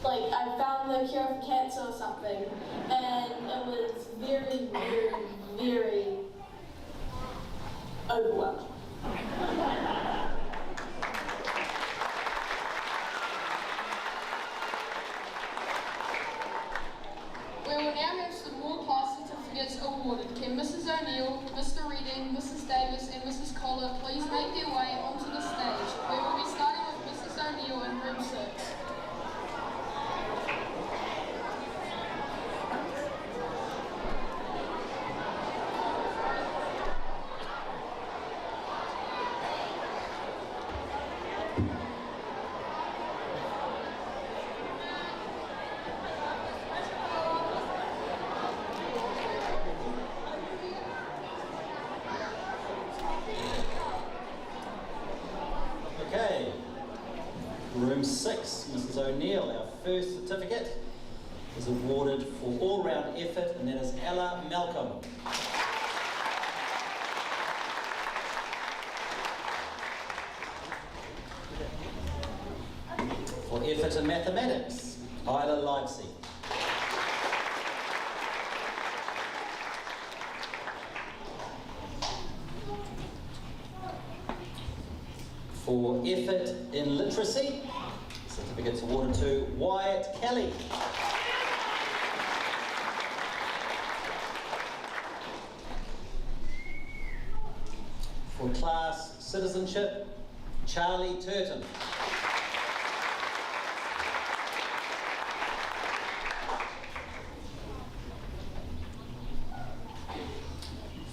like I found the cure for cancer or something. And it was very, very, very overwhelming. We will now have some more class certificates awarded. Can Mrs. O'Neill, Mr. Reading, Mrs. Davis and Mrs. Collar please make their way onto the stage? We will be starting with Mrs. O'Neill in room 6. Okay, room 6, Mrs. O'Neill, our first certificate is awarded for all-round effort, and that is Ella Malcolm. For effort in mathematics, Isla Livesey. For effort in literacy, certificates awarded to Wyatt Kelly. For class citizenship, Charlie Turton.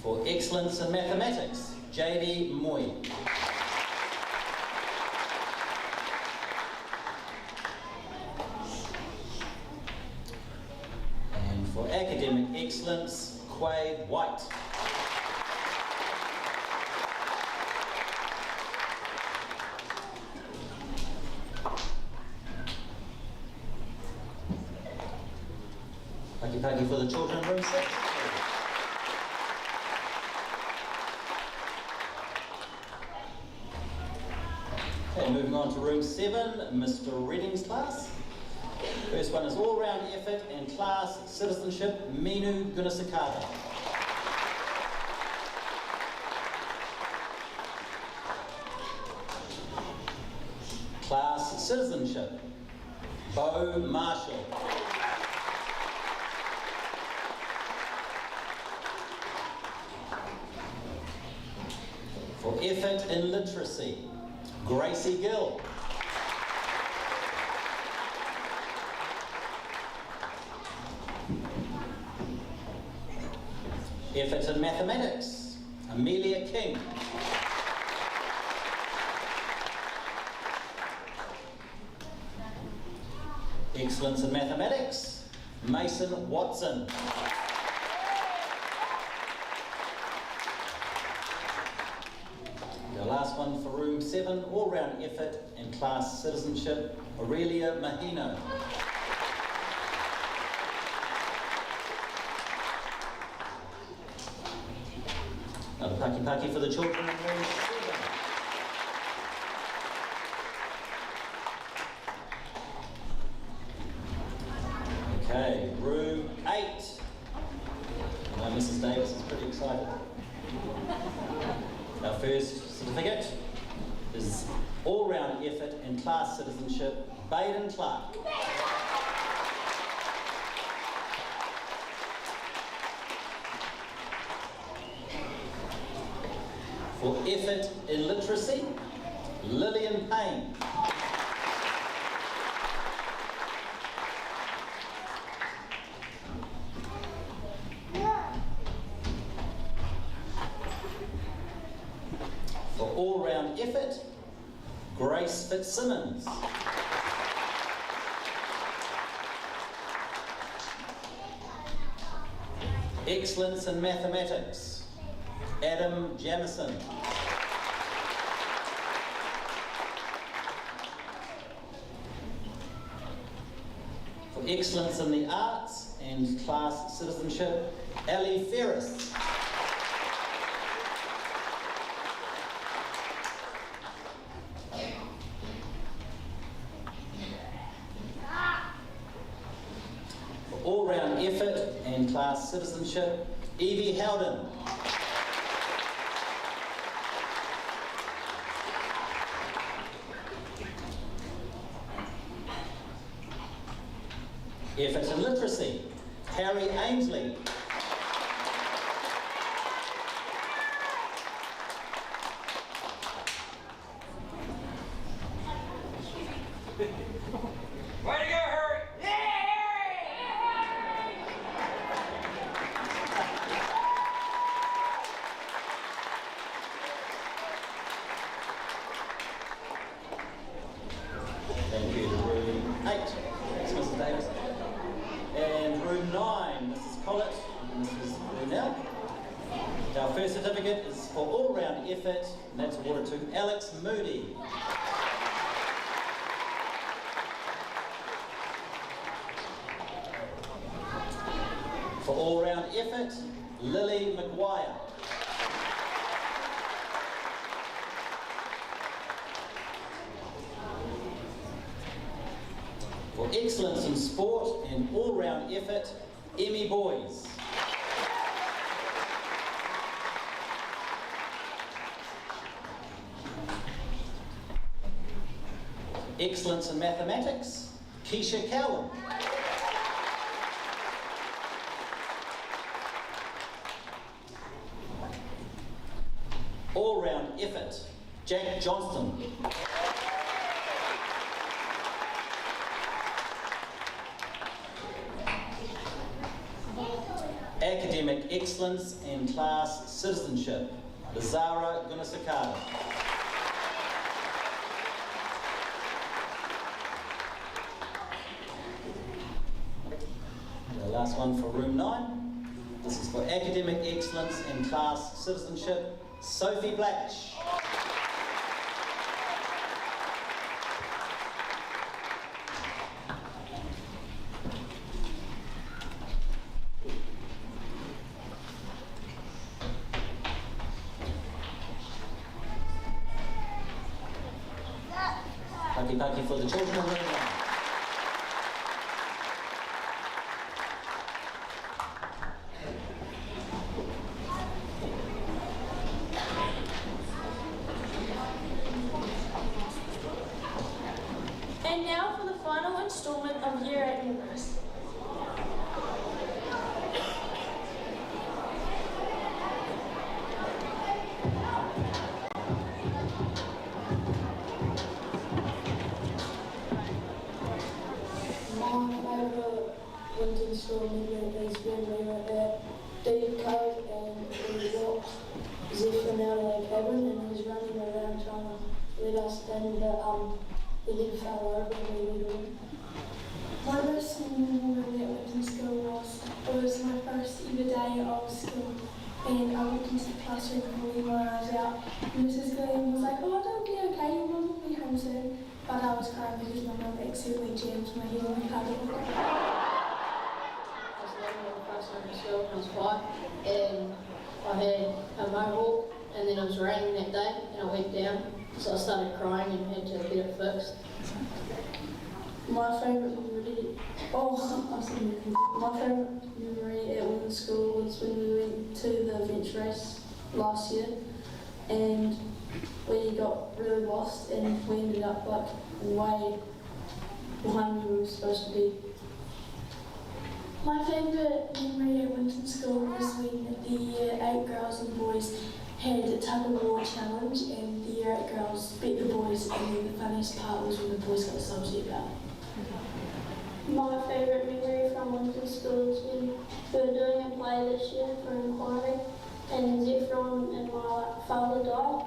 For excellence in mathematics, J.D. Moy. And for academic excellence, Quade White. Paki paki for the children in room 6. Okay, moving on to room 7, Mr. Redding's class. First one is all-round effort and class citizenship, Minu Gunisakata. Class citizenship, Bo Marshall. For effort in literacy, Gracie Gill. Effort in mathematics, Amelia King. Excellence in mathematics, Mason Watson. The last one for room 7, all-round effort and class citizenship, Aurelia Mahino. Another paki paki for the children in room 7. Okay, room 8. Now Mrs. Davis is pretty excited. Our first certificate is all-round effort and class citizenship, Baden Clark. For effort in literacy, Lillian Payne. For all-round effort, Grace Fitzsimmons. Excellence in mathematics, Adam Jamison. For excellence in the arts and class citizenship, Ali Ferris. For all-round effort and class citizenship, Evie Howden. Effort in literacy, Harry Ainsley. Way to go, Harry! Thank you to room 8. Thanks, Mrs. Davis. And room 9, Mrs. Collett and Mrs. Brunel. Our first certificate is for all-round effort, and that's awarded to Alex Moody. For all-round effort, Lily McGuire. For excellence in sport and all-round effort, Emmy Boys. Excellence in mathematics, Keisha Cowan. All-round effort, Jack Johnston. Academic excellence and class citizenship, Lazara Gunisakata. The last one for room 9, This is for academic excellence and class citizenship, Sophie Blatch. Paki paki for the children in the room. And now for the final instalment of Year 8 memories. My favourite Winton school memory is when we were at Deep Cove and we walked Zephyr out of the cabin and he was running around trying to let us in, but the lid fell over and we let him. My most memorable memory at Winton School was my first ever day of school, and I walked into the classroom calling my eyes out. Mrs. Gilliam was like, "Oh, don't be okay, your mum will be home soon." But I was crying because my mum accidentally jammed my head on the carpet. I was living in the first time in school when I was 5, and I had a mohawk, and then it was raining that day, and I went down, so I started crying and had to get it fixed. My favourite memory, my favourite memory at Winton School was when we went to the bench race last year, and we got really lost and we ended up like way behind where we were supposed to be. My favourite memory at Winton School was when the Year 8 girls and boys had a tug of war challenge, and the Year 8 girls beat the boys, and then the funniest part was when the boys got salty about it. My favourite memory from Winton School is when we were doing a play this year for inquiry, and Zephron and my father died,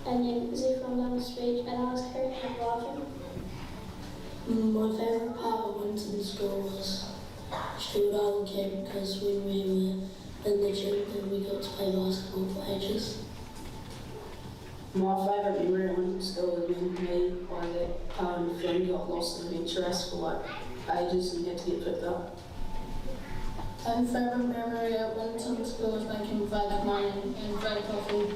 and then Zephron done a speech and I was cracking up laughing. My favourite part of Winton School was Shield Island Camp because when we were in the gym and we got to play basketball for ages. My favourite memory at Winton School is when me and that friend got lost in the bench race for like ages and had to get picked up. My favourite memory at Winton School is making fake money and fake coffee.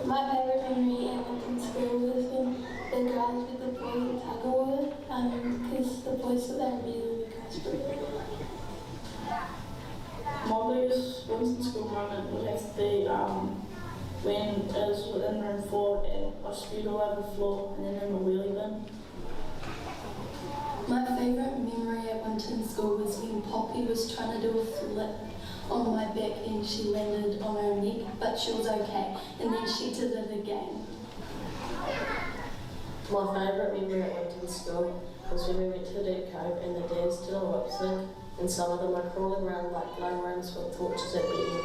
My favourite memory at Winton School was when the guys with the boys in tug of war, because the boys thought they were better than the guys were. My biggest Winton School moment would have to be when it was within room 4 and I spewed all over the floor and then in the wheelie bin. My favourite memory at Winton School was when Poppy was trying to do a flip on my back and she landed on her neck, but she was okay, and then she did it again. My favourite memory at Winton School was when we went to Deep Cove and the dads did a lip sync and some of them were crawling around like glowing rooms with torches at the end.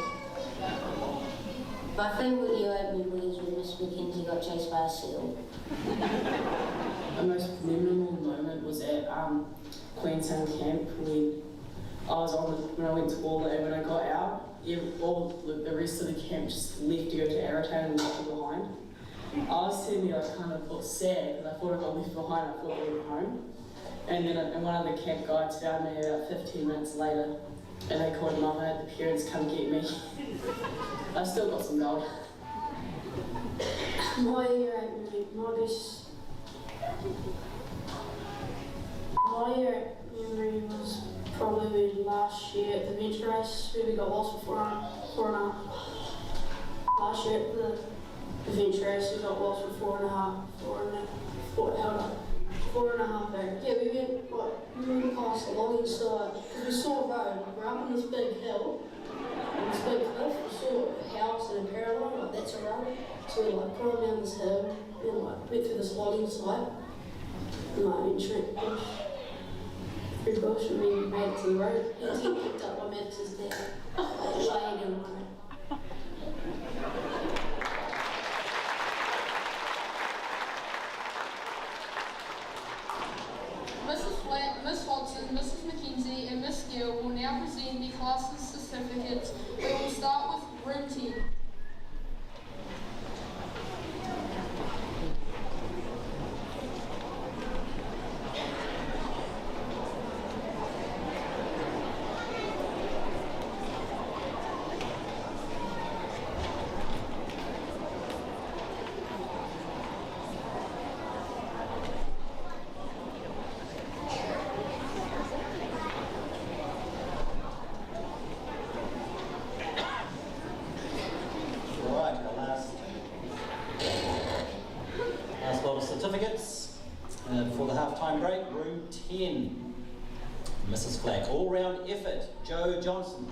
My favourite Year 8 memory is when Miss Mackenzie got chased by a seal. The most memorable moment was at Queenstown Camp when I went to all and when I got out, all the rest of the camp just left to go to Arrowtown and left me behind. I was sitting there like, kind of got sad because I thought I got left behind, I thought I went home. And then one of the camp guides found me about 15 minutes later and they called Mum and had the parents come get me. I still got some gold. My Year 8 memory, my Year 8 memory was probably last year at the bench race where we got lost for four and a half. Last year at the bench race we got lost for 4.5 hours. Yeah, we went past the logging site because we saw a road. We're up on this big hill and this big cliff. We saw a house and a parallel, like that's a road. So we like put down this hill and like went through this logging site and like went straight bush. Through bush and we made it to the road. He was getting picked up by Madison's dad. Like laying in the road. Mrs. Flack, Miss Hodson, Mrs Mackenzie and Miss Gill will now present their classes certificates. We will start with room 10. Certificates for the half-time break, room 10. Mrs Flack, all-round effort, Joe Johnson.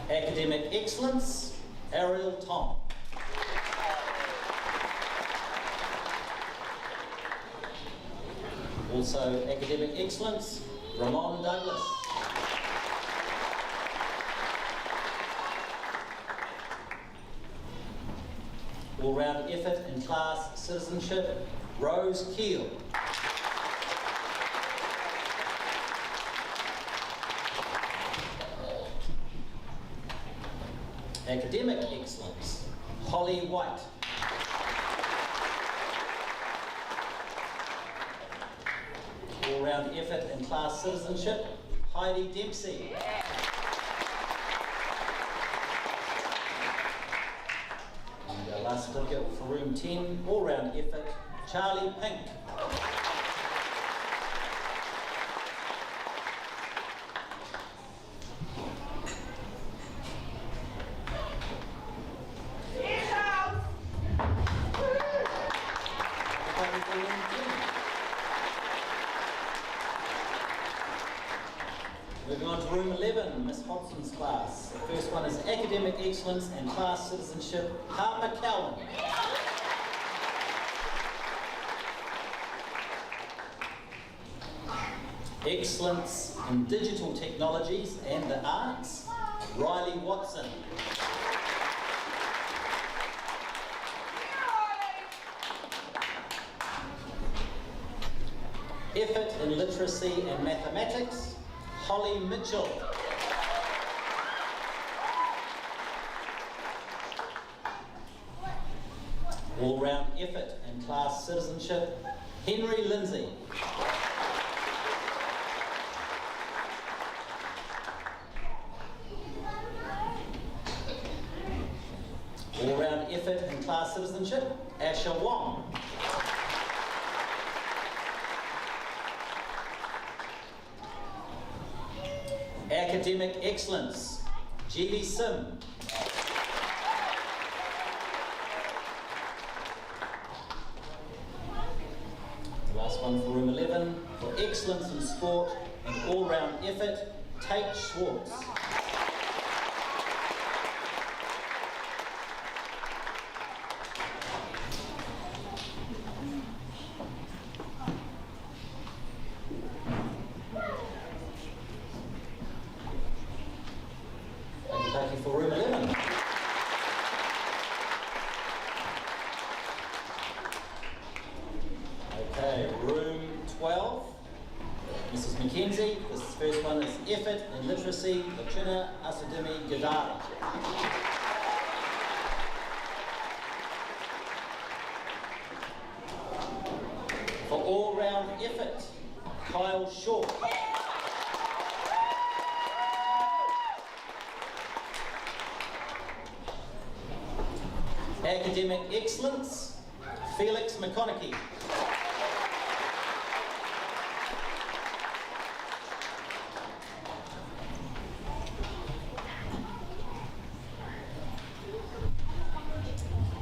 Academic excellence, Ariel Tom. Also academic excellence, Ramon Douglas. All-round effort in class citizenship, Rose Keel. Academic excellence, Holly White. All-round effort in class citizenship, Heidi Dempsey. Last certificate for room 10, all-round effort, Charlie Pink. Moving on to room 11, Miss Hodson's class. The first one is academic excellence and class citizenship, Harper Cowan. Excellence in digital technologies and the arts, Riley Watson. Effort in literacy and mathematics, Holly Mitchell. All-round effort in class citizenship, Henry Lindsay. All-round effort in class citizenship, Asher Wong. Academic excellence, G.B. Sim. The last one for room 11, for excellence in sport and all-round effort, Tate Schwartz. Thank you for room 11. Okay, room 12. Mrs. Mackenzie, this first one is effort in literacy, Lachina Asadimi Gadara. For all-round effort, Kyle Short. Academic excellence, Felix McConaughey.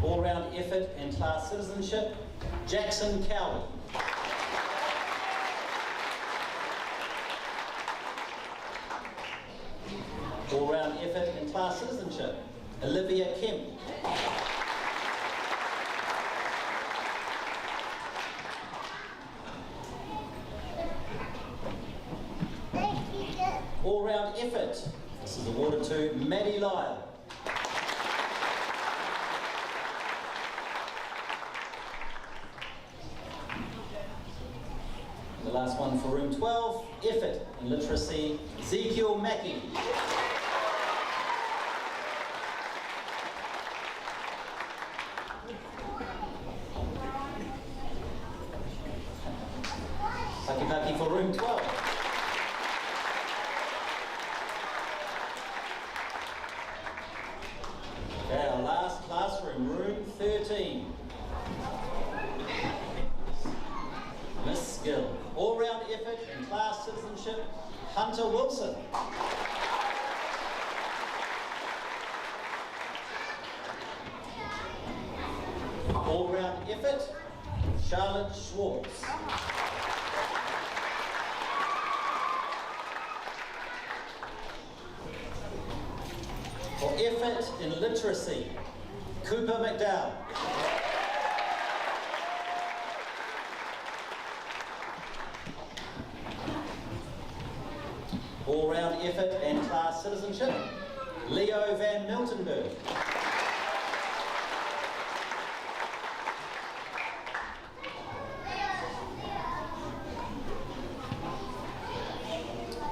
All-round effort and class citizenship, Jackson Cowie. All-round effort and class citizenship, Olivia Kemp. All-round effort. This is awarded to Maddie Lyle. last one for room 12, effort in literacy, Ezekiel Mackey. Paki for room 12. Okay, our last classroom, room 13. Miss Gill. All-round effort in class citizenship, Hunter Wilson. All-round effort, Charlotte Schwartz. For effort in literacy, Cooper McDowell. All-round effort and class citizenship, Leo van Miltenburg.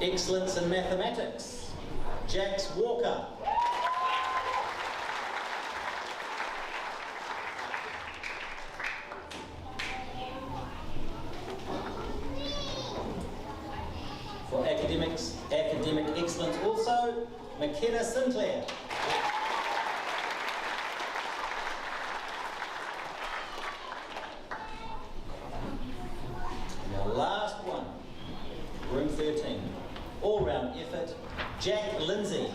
Excellence in mathematics, Jax Walker. For academic excellence also, McKenna Sinclair. Now last one, room 13, all-round effort, Jack Lindsay.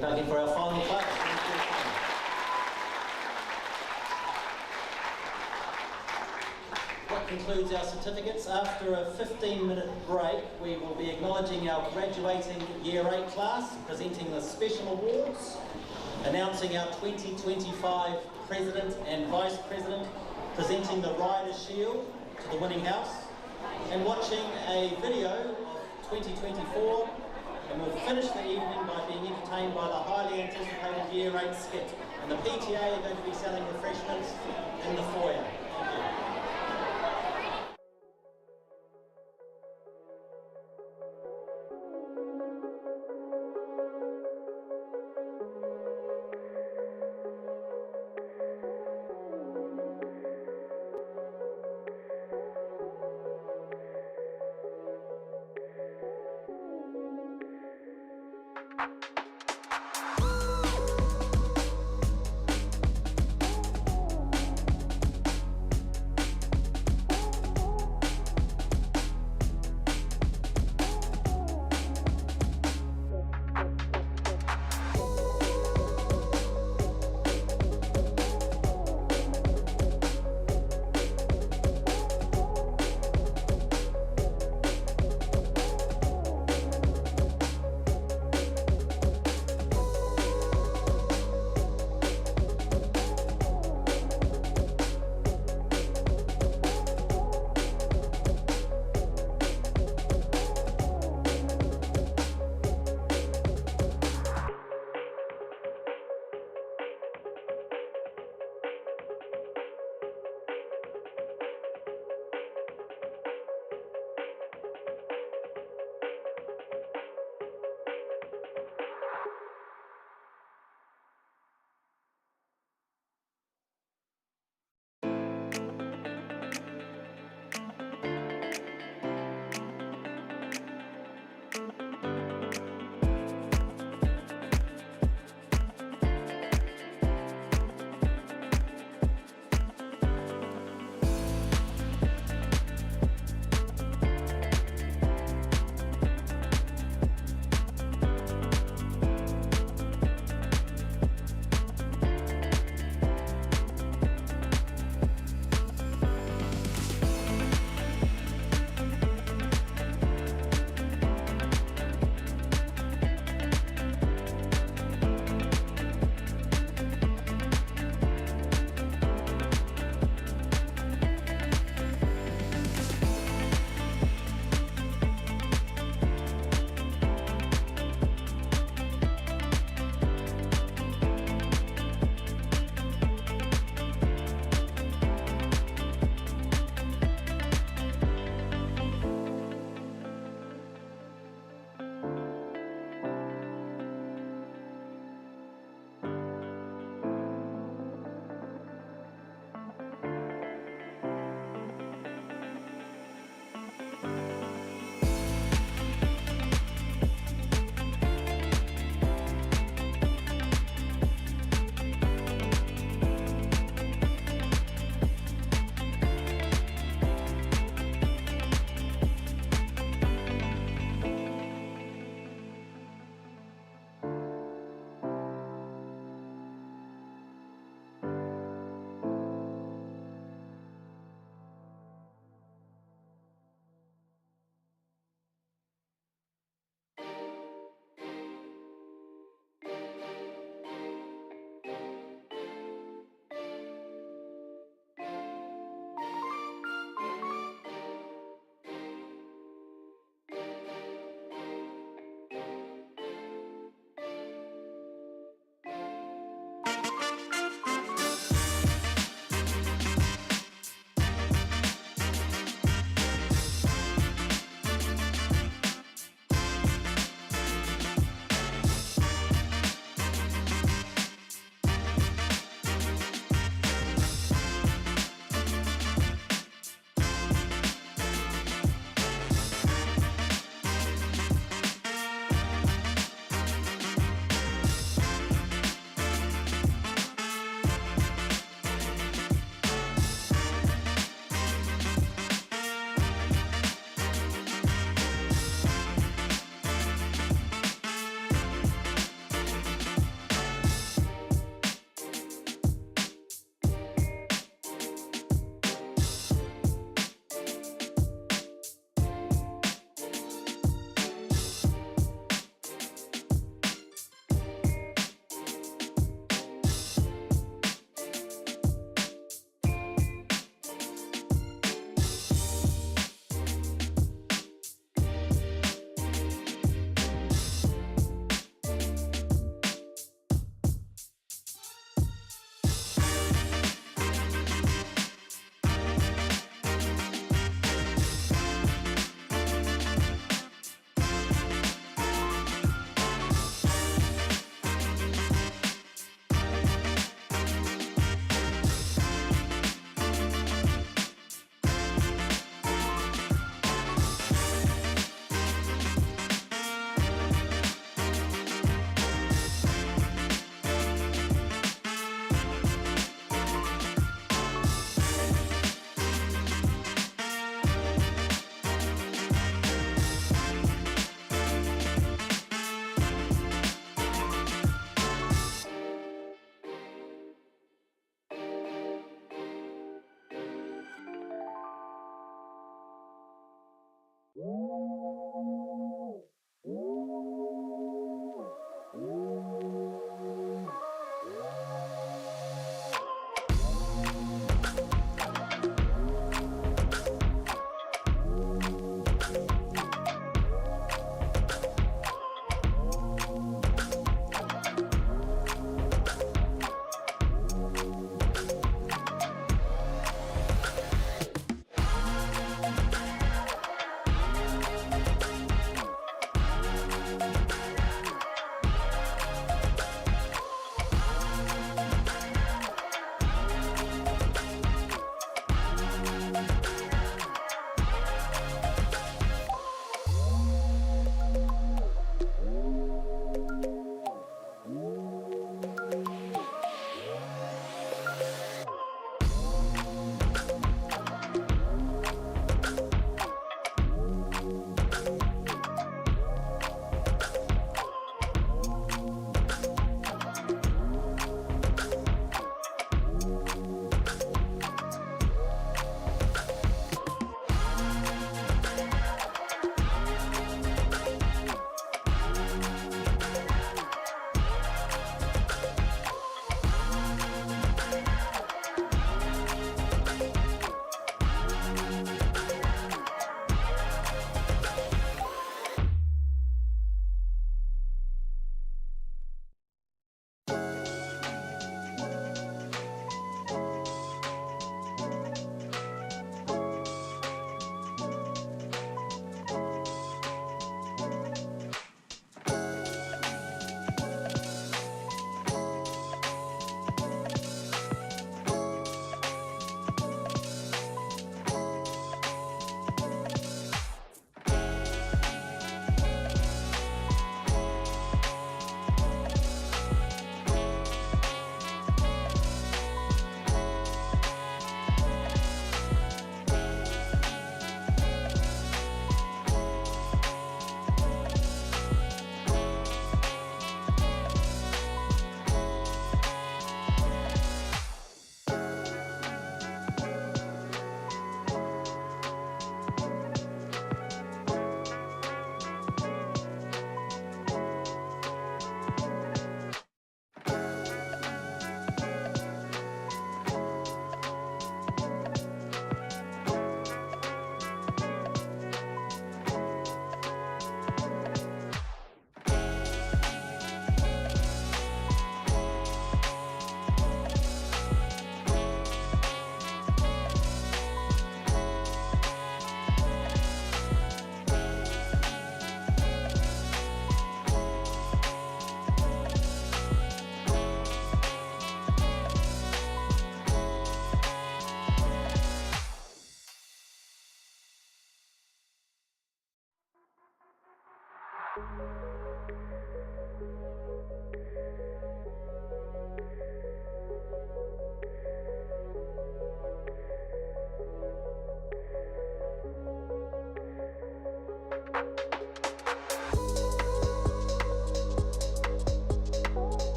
Thank you for our final class. That concludes our certificates. After a 15-minute break, we will be acknowledging our graduating Year 8 class, presenting the special awards, announcing our 2025 President and Vice President, presenting the Rider Shield to the winning house, and watching a video of 2024. And we'll finish the evening by being entertained by the highly anticipated Year 8 skit. And the PTA are going to be selling refreshments in the foyer. Thank you.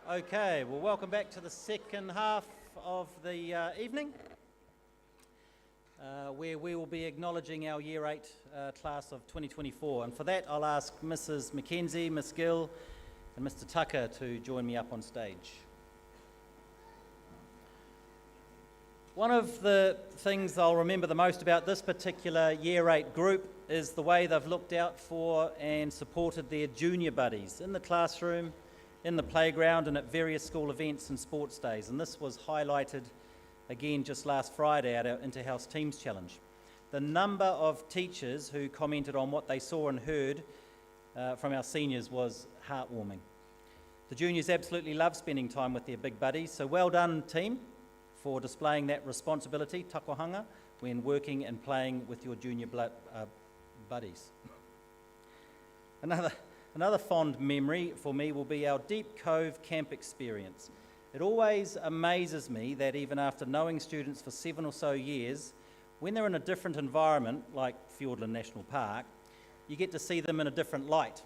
Okay, well, welcome back to the second half of the evening, where we will be acknowledging our Year 8 class of 2024. And for that, I'll ask Mrs. Mackenzie, Miss Gill, and Mr. Tucker to join me up on stage. One of the things I'll remember the most about this particular Year 8 group is the way they've looked out for and supported their junior buddies in the classroom, in the playground, and at various school events and sports days. And this was highlighted again just last Friday at our Inter-House Teams Challenge. The number of teachers who commented on what they saw and heard from our seniors was heartwarming. The juniors absolutely love spending time with their big buddies, so well done, team, for displaying that responsibility, takohanga, when working and playing with your junior buddies. Another fond memory for me will be our Deep Cove camp experience. It always amazes me that even after knowing students for 7 or so years, when they're in a different environment, like Fiordland National Park, you get to see them in a different light,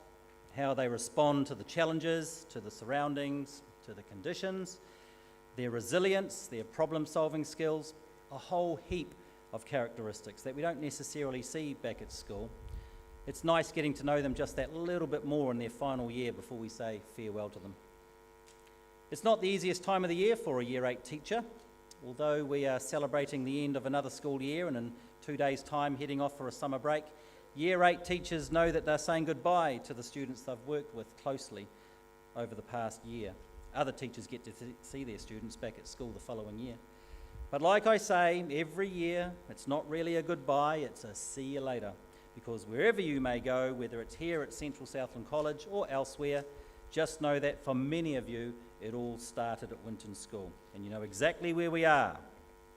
how they respond to the challenges, to the surroundings, to the conditions, their resilience, their problem-solving skills, a whole heap of characteristics that we don't necessarily see back at school. It's nice getting to know them just that little bit more in their final year before we say farewell to them. It's not the easiest time of the year for a Year 8 teacher, although we are celebrating the end of another school year and in 2 days' time heading off for a summer break. Year 8 teachers know that they're saying goodbye to the students they've worked with closely over the past year. Other teachers get to see their students back at school the following year. But like I say, every year, it's not really a goodbye, it's a see you later. Because wherever you may go, whether it's here at Central Southland College or elsewhere, just know that for many of you, it all started at Winton School. And you know exactly where we are.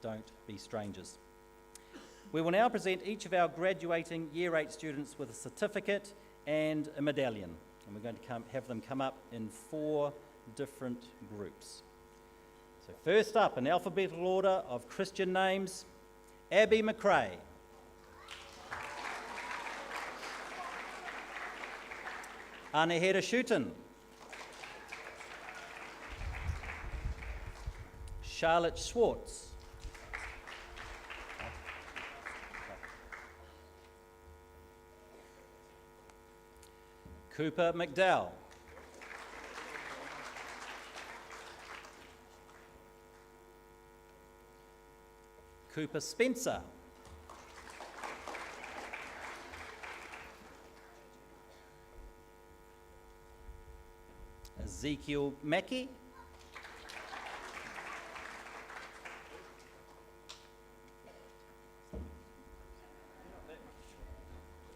Don't be strangers. We will now present each of our graduating Year 8 students with a certificate and a medallion. And we're going to have them come up in 4 different groups. So first up, in alphabetical order of Christian names, Abby McRae. Anahera Shuton. Charlotte Schwartz. Cooper McDowell. Cooper Spencer. Ezekiel Mackey.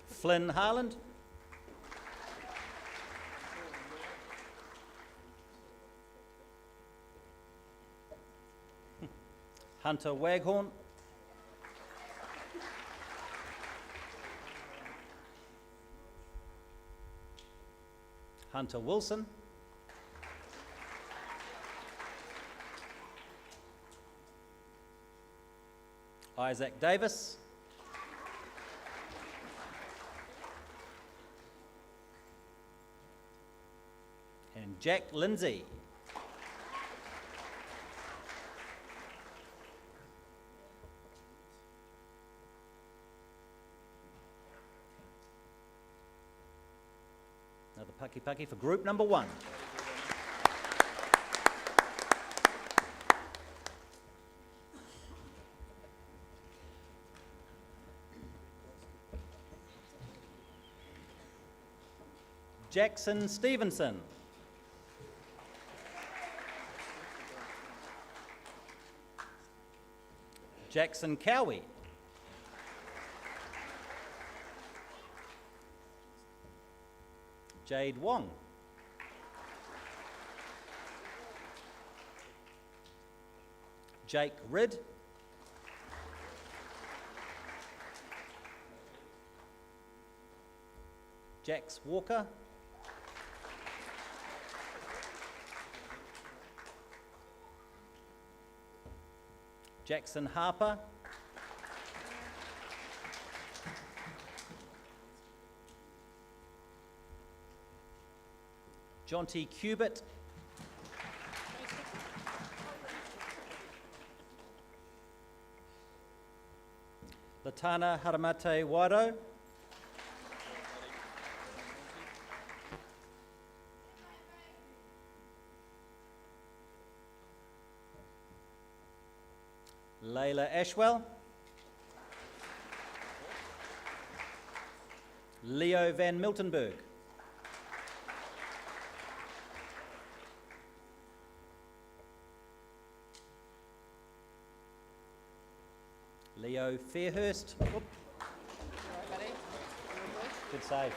Flynn Harland. Hunter Waghorn. Hunter Wilson. Isaac Davis. And Jack Lindsay. Another paki for group number 1. Jackson Stevenson. Jackson Cowie. Jade Wong. Jake Ridd. Jax Walker. Jackson Harper. Jonty Cubitt. Latana Haramate Wado. Layla Ashwell. Leo van Miltenberg. Leo Fairhurst. Whoop. Good save.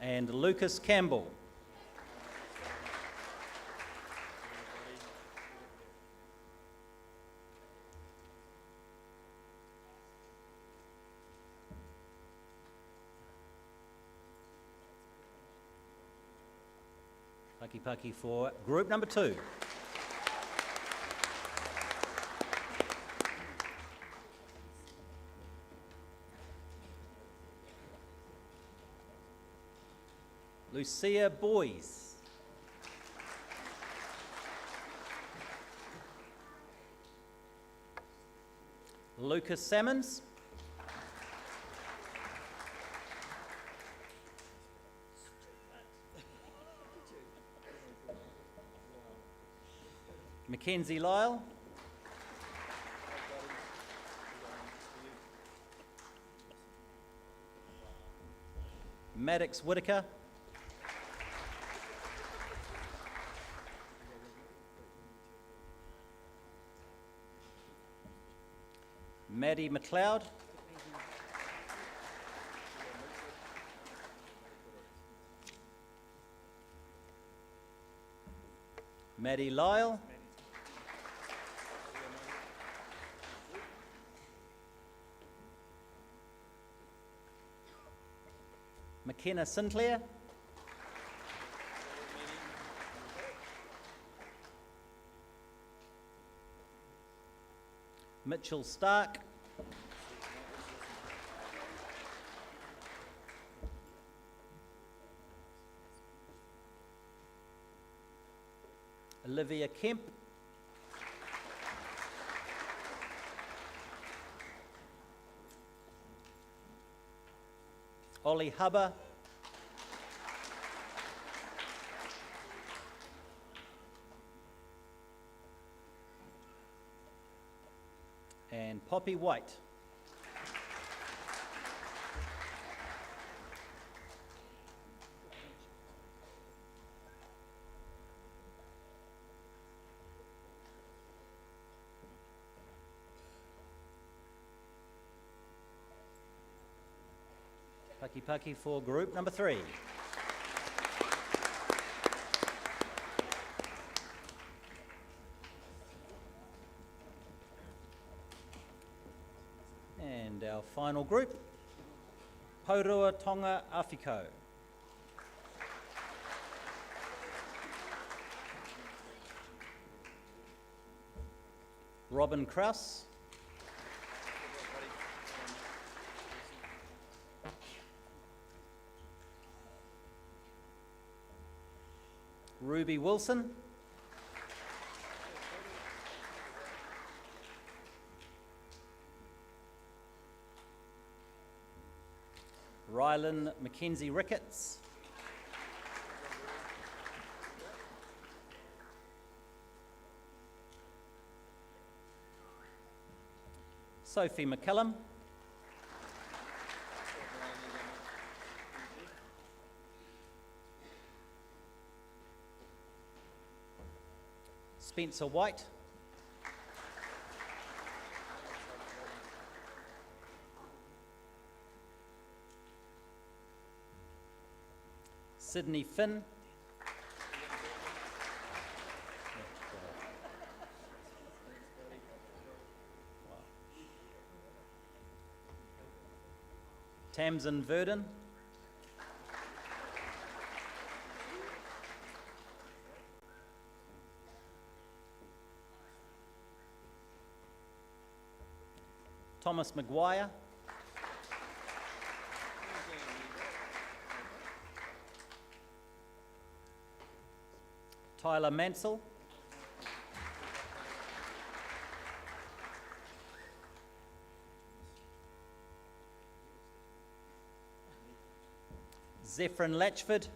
And Lucas Campbell. Paki for group number 2. Lucia Boys. Lucas Salmons. Mackenzie Lyle. Maddox Whitaker. Maddie McLeod. Maddie Lyle. McKenna Sinclair. Mitchell Stark, Olivia Kemp, Ollie Hubber, and Poppy White. Paki Paki for group number 3. And our final group, Paurua Tonga Awhiko. Robin Kraus, Ruby Wilson, Rylan Mackenzie Ricketts, Sophie McCallum, Spencer White, Sydney Finn, Tamsin Verdon, Thomas Maguire, Tyler Mansell, Zephyrin Latchford,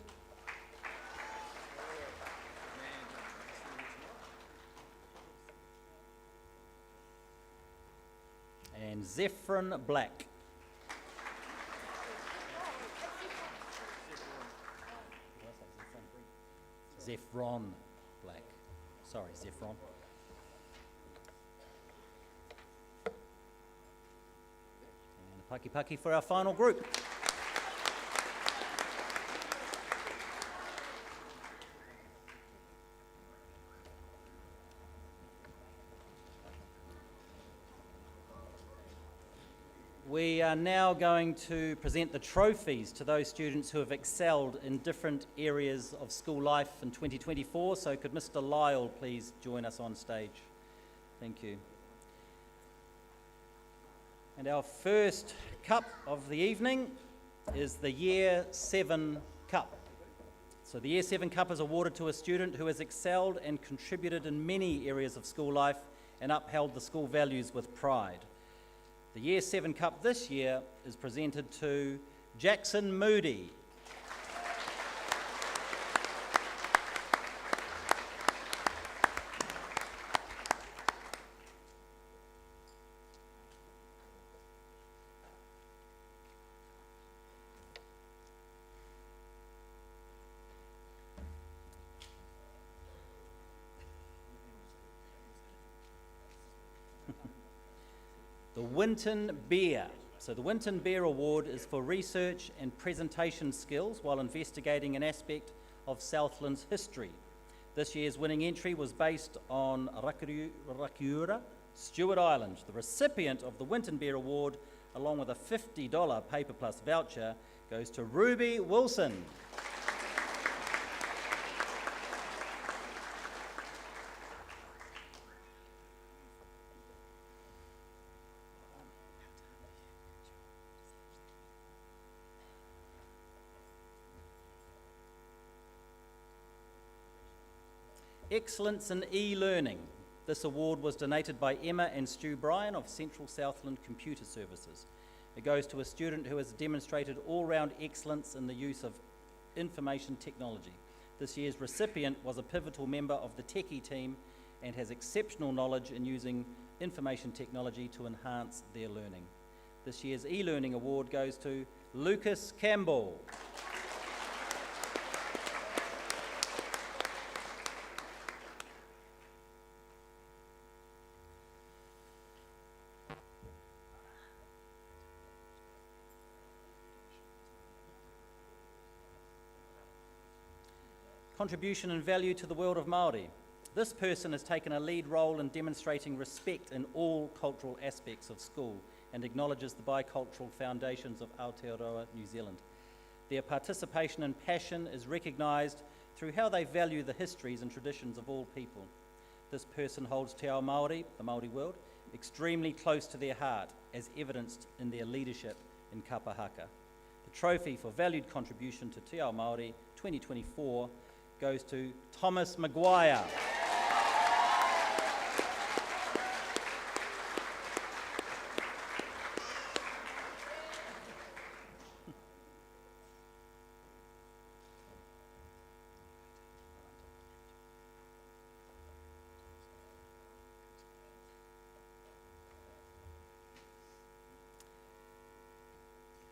and Zephyrin Black. Zephron Black. Sorry, Zephron. And a Paki Paki for our final group. We are now going to present the trophies to those students who have excelled in different areas of school life in 2024. So could Mr. Lyle please join us on stage? Thank you. And our first cup of the evening is the Year 7 Cup. So the Year 7 Cup is awarded to a student who has excelled and contributed in many areas of school life and upheld the school values with pride. The Year 7 Cup this year is presented to Jackson Moody. The Winton Bear. So the Winton Bear Award is for research and presentation skills while investigating an aspect of Southland's history. This year's winning entry was based on Rakiura, Stewart Island. The recipient of the Winton Bear Award, along with a $50 Paper Plus voucher, goes to Ruby Wilson. Excellence in E-Learning. This award was donated by Emma and Stu Bryan of Central Southland Computer Services. It goes to a student who has demonstrated all-round excellence in the use of information technology. This year's recipient was a pivotal member of the techie team and has exceptional knowledge in using information technology to enhance their learning. This year's e-learning award goes to Lucas Campbell. Contribution and value to the world of Māori. This person has taken a lead role in demonstrating respect in all cultural aspects of school and acknowledges the bicultural foundations of Aotearoa, New Zealand. Their participation and passion is recognised through how they value the histories and traditions of all people. This person holds Te Ao Māori, the Māori world, extremely close to their heart, as evidenced in their leadership in Kapahaka. The trophy for valued contribution to Te Ao Māori 2024 goes to Thomas Maguire.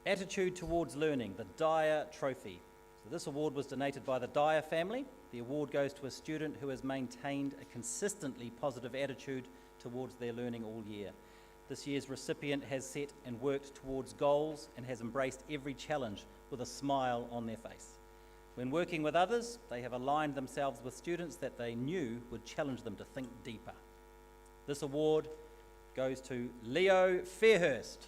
Attitude towards learning, the Dyer Trophy. So this award was donated by the Dyer family. The award goes to a student who has maintained a consistently positive attitude towards their learning all year. This year's recipient has set and worked towards goals and has embraced every challenge with a smile on their face. When working with others, they have aligned themselves with students that they knew would challenge them to think deeper. This award goes to Leo Fairhurst.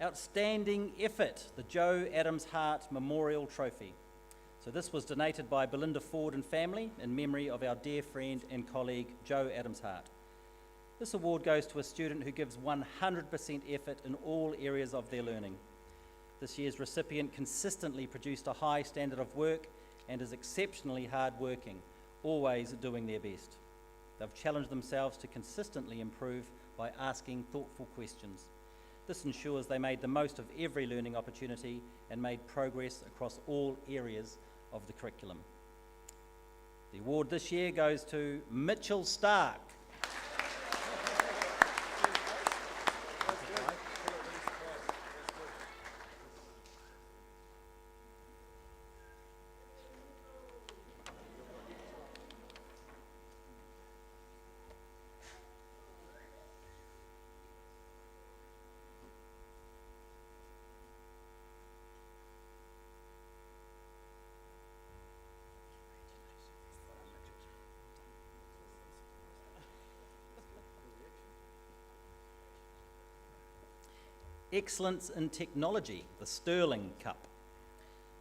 Outstanding effort, the Joe Adams Hart Memorial Trophy. So this was donated by Belinda Ford and family in memory of our dear friend and colleague Joe Adams Hart. This award goes to a student who gives 100% effort in all areas of their learning. This year's recipient consistently produced a high standard of work and is exceptionally hard-working, always doing their best. They've challenged themselves to consistently improve by asking thoughtful questions. This ensures they made the most of every learning opportunity and made progress across all areas of the curriculum. The award this year goes to Mitchell Stark. Excellence in Technology, the Sterling Cup.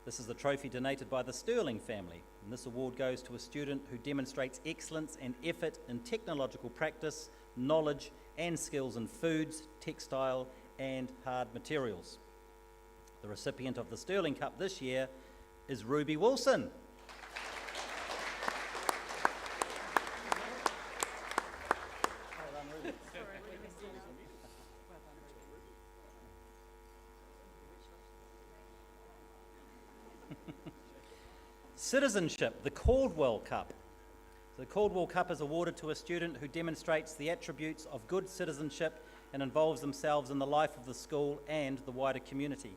This is the trophy donated by the Sterling family, and this award goes to a student who demonstrates excellence and effort in technological practice, knowledge and skills in foods, textile and hard materials. The recipient of the Sterling Cup this year is Ruby Wilson. Citizenship, the Caldwell Cup. The Caldwell Cup is awarded to a student who demonstrates the attributes of good citizenship and involves themselves in the life of the school and the wider community.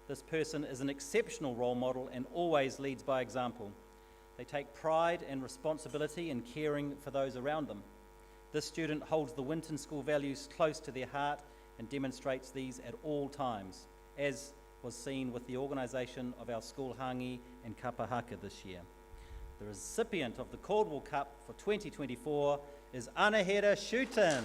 This person is an exceptional role model and always leads by example. They take pride and responsibility in caring for those around them. This student holds the Winton school values close to their heart and demonstrates these at all times, as was seen with the organisation of our school hangi and kapahaka this year. The recipient of the Caldwell Cup for 2024 is Anahera Shuton.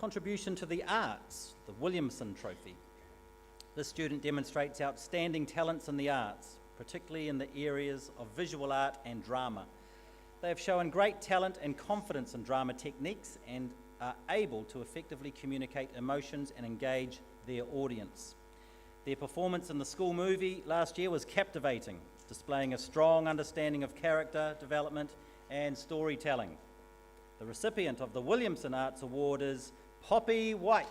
Contribution to the arts, the Williamson Trophy. This student demonstrates outstanding talents in the arts, particularly in the areas of visual art and drama. They have shown great talent and confidence in drama techniques and are able to effectively communicate emotions and engage their audience. Their performance in the school movie last year was captivating, displaying a strong understanding of character development and storytelling. The recipient of the Williamson Arts Award is Poppy White.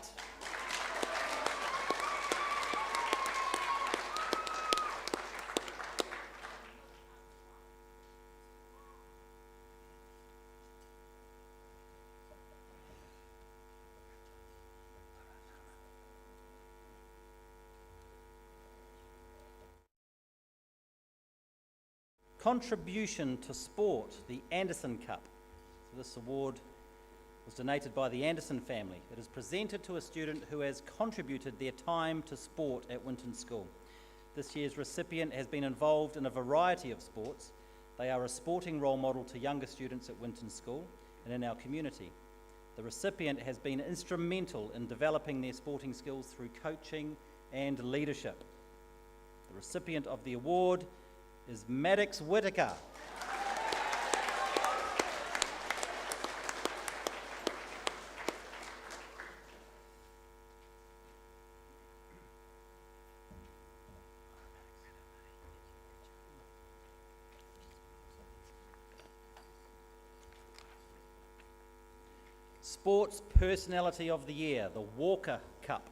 Contribution to sport, the Anderson Cup. So this award was donated by the Anderson family. It is presented to a student who has contributed their time to sport at Winton School. This year's recipient has been involved in a variety of sports. They are a sporting role model to younger students at Winton School and in our community. The recipient has been instrumental in developing their sporting skills through coaching and leadership. The recipient of the award is Maddox Whitaker. Sports Personality of the Year, the Walker Cup.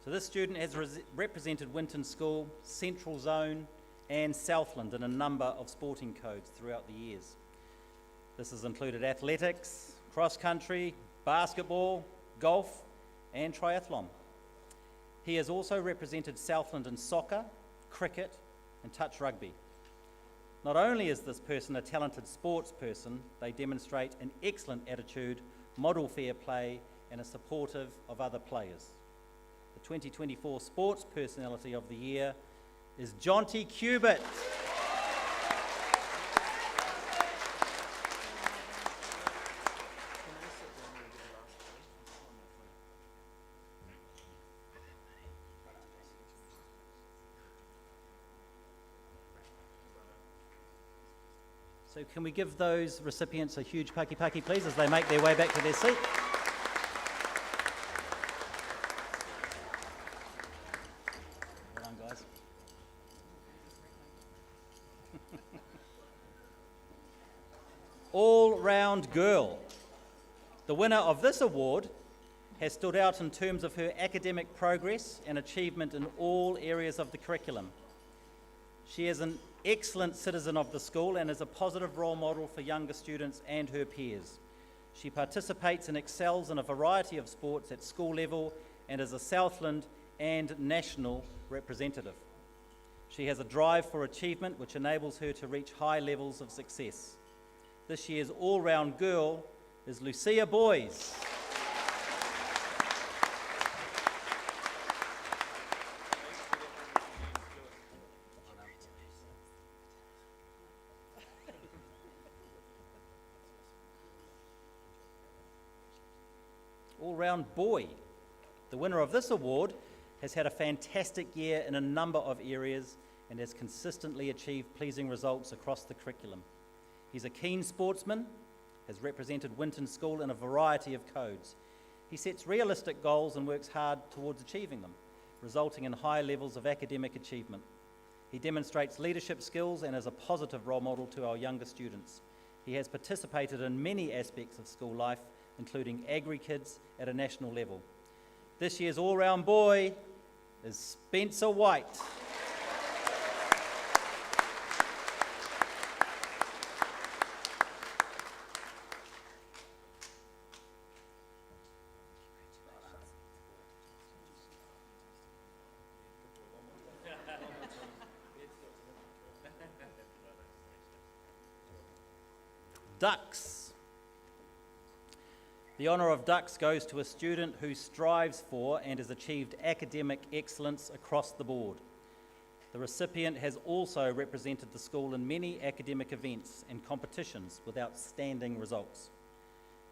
So this student has represented Winton School, Central Zone and Southland in a number of sporting codes throughout the years. This has included athletics, cross country, basketball, golf and triathlon. He has also represented Southland in soccer, cricket and touch rugby. Not only is this person a talented sports person, they demonstrate an excellent attitude, model fair play and are supportive of other players. The 2024 Sports Personality of the Year is Jonty Cubitt. So can we give those recipients a huge paki paki, please, as they make their way back to their seat? Well done, guys. All-round girl. The winner of this award has stood out in terms of her academic progress and achievement in all areas of the curriculum. She is an excellent citizen of the school and is a positive role model for younger students and her peers. She participates and excels in a variety of sports at school level and is a Southland and national representative. She has a drive for achievement which enables her to reach high levels of success. This year's all-round girl is Lucia Boys. All-round boy. The winner of this award has had a fantastic year in a number of areas and has consistently achieved pleasing results across the curriculum. He's a keen sportsman, has represented Winton School in a variety of codes. He sets realistic goals and works hard towards achieving them, resulting in high levels of academic achievement. He demonstrates leadership skills and is a positive role model to our younger students. He has participated in many aspects of school life, including agri-kids at a national level. This year's all-round boy is Spencer White. Ducks. The honour of Ducks goes to a student who strives for and has achieved academic excellence across the board. The recipient has also represented the school in many academic events and competitions with outstanding results.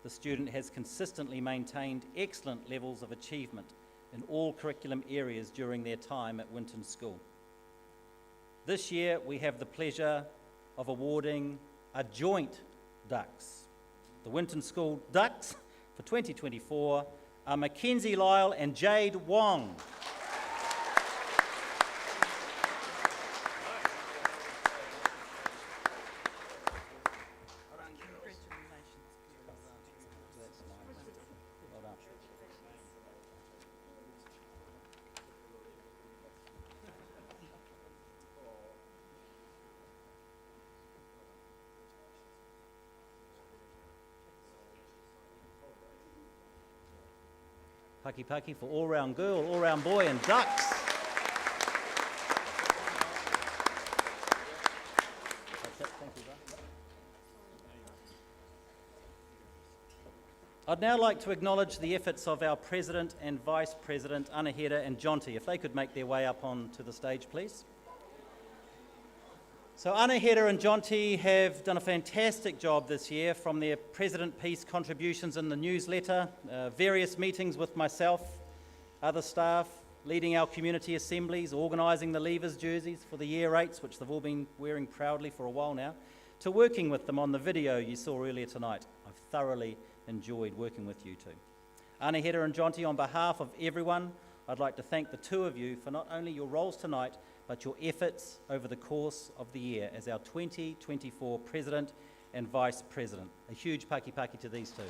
the student has consistently maintained excellent levels of achievement in all curriculum areas during their time at Winton School. This year, we have the pleasure of awarding a joint Dux. The Winton School Dux for 2024 are Mackenzie Lyle and Jade Wong. Paki Paki for all-round girl, all-round boy and ducks. That's it, thank you, bro. I'd now like to acknowledge the efforts of our President and Vice President, Anahera and Jonty. If they could make their way up onto the stage, please. So Anahera and Jonty have done a fantastic job this year, from their President Piece contributions in the newsletter, various meetings with myself, other staff, leading our community assemblies, organising the Leavers jerseys for the Year 8s, which they've all been wearing proudly for a while now, to working with them on the video you saw earlier tonight. I've thoroughly enjoyed working with you two. Anahera and Jonty, on behalf of everyone, I'd like to thank the two of you for not only your roles tonight, but your efforts over the course of the year as our 2024 President and Vice President. A huge paki paki to these two.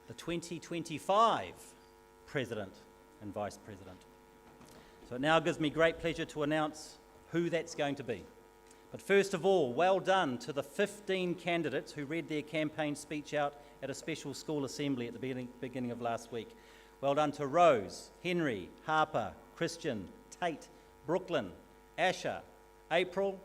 The 2025 President and Vice President. So it now gives me great pleasure to announce who that's going to be. But first of all, well done to the 15 candidates who read their campaign speech out at a special school assembly at the beginning of last week. Well done to Rose, Henry, Harper, Christian, Tate, Brooklyn, Asher, April,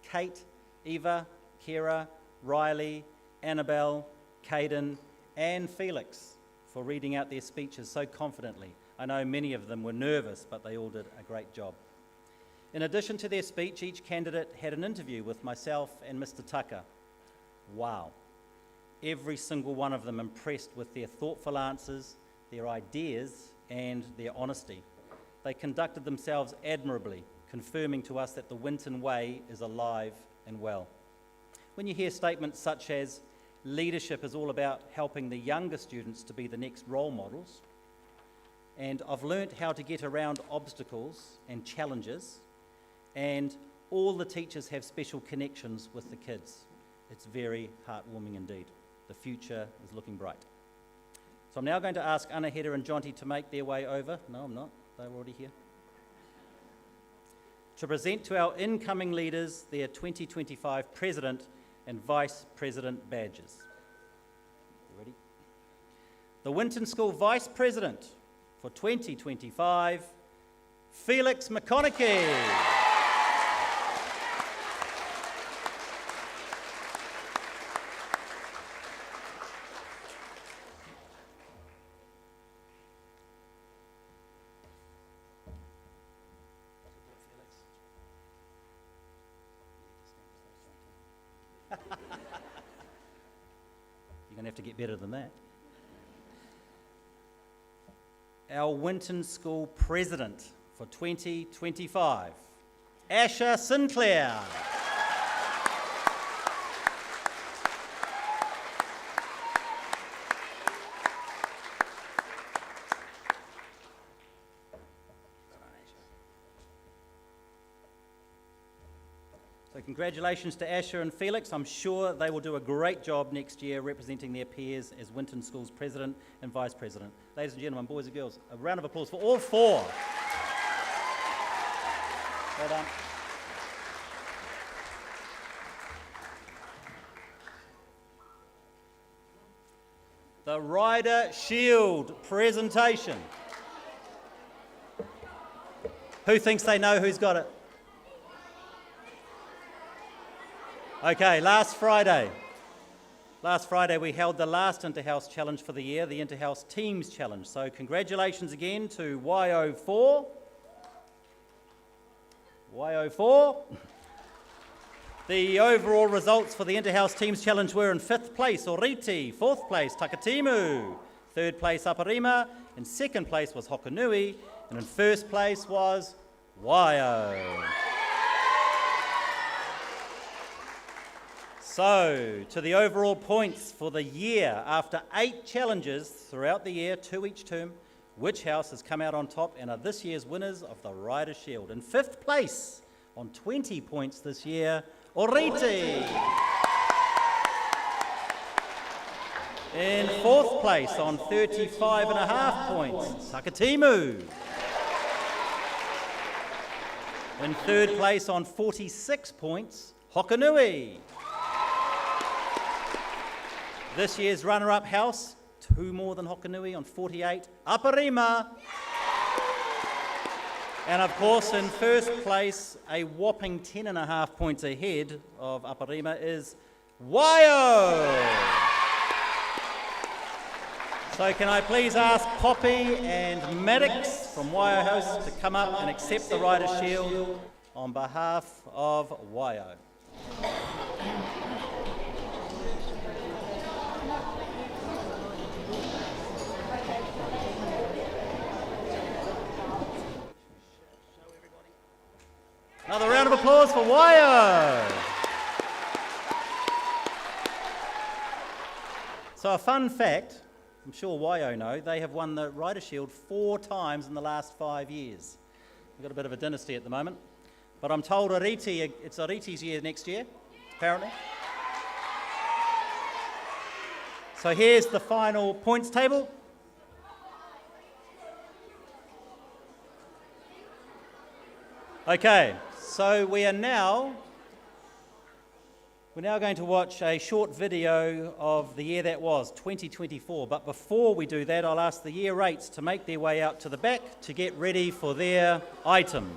Kate, Eva, Kira, Riley, Annabelle, Caden, and Felix for reading out their speeches so confidently. I know many of them were nervous, but they all did a great job. In addition to their speech, each candidate had an interview with myself and Mr. Tucker. Wow. Every single one of them impressed with their thoughtful answers, their ideas, and their honesty. They conducted themselves admirably, confirming to us that the Winton way is alive and well. When you hear statements such as, leadership is all about helping the younger students to be the next role models, and I've learnt how to get around obstacles and challenges, and all the teachers have special connections with the kids. It's very heartwarming indeed. The future is looking bright. So I'm now going to ask Anahera and Jonty to make their way over. No, I'm not. They're already here. To present to our incoming leaders their 2025 President and Vice President badges. You ready? The Winton School Vice President for 2025, Felix McConaughey. You're going to have to get better than that. Our Winton School President for 2025, Asher Sinclair. So congratulations to Asher and Felix. I'm sure they will do a great job next year representing their peers as Winton School's President and Vice President. Ladies and gentlemen, boys and girls, a round of applause for all four. Well done. The Rider Shield presentation. Who thinks they know who's got it? Okay, last Friday we held the last Interhouse Challenge for the year, the Interhouse Teams Challenge. So congratulations again to YO4. The overall results for the Interhouse Teams Challenge were: in 5th place, Oriti; 4th place, Takatimu; 3rd place, Aparima; in 2nd place was Hokanui; and in 1st place was Waio. So, to the overall points for the year, after 8 challenges throughout the year, 2 each term, which house has come out on top and are this year's winners of the Rider Shield? In 5th place, on 20 points this year, Oriti. In 4th place, on 35.5 points, Takatimu. In 3rd place, on 46 points, Hokanui. This year's runner-up house, 2 more than Hokanui on 48, Aparima. And of course, in 1st place, a whopping 10.5 points ahead of Aparima is Waio. So can I please ask Poppy and Maddox from Waio House to come up and accept the Rider Shield on behalf of Waio. Another round of applause for Waio. So a fun fact, I'm sure Waio know, they have won the Rider Shield 4 times in the last 5 years. We've got a bit of a dynasty at the moment. But I'm told it's Oriti's year next year, apparently. So here's the final points table. Okay, so we're now going to watch a short video of the year that was, 2024. But before we do that, I'll ask the year 8s to make their way out to the back to get ready for their item.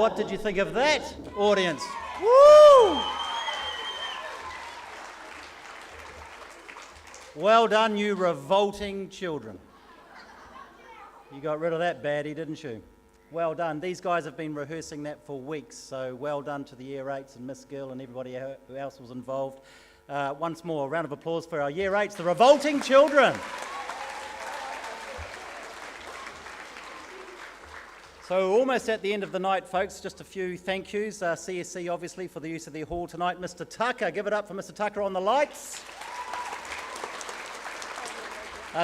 what did you think of that, audience? Woo! Well done, you revolting children. You got rid of that baddie, didn't you? Well done. These guys have been rehearsing that for weeks, so well done to the Year 8s and Miss Gill and everybody who else was involved. Once more, a round of applause for our Year 8s, the revolting children. So almost at the end of the night, folks, just a few thank yous. CSC, obviously, for the use of their hall tonight. Mr. Tucker, give it up for Mr. Tucker on the lights.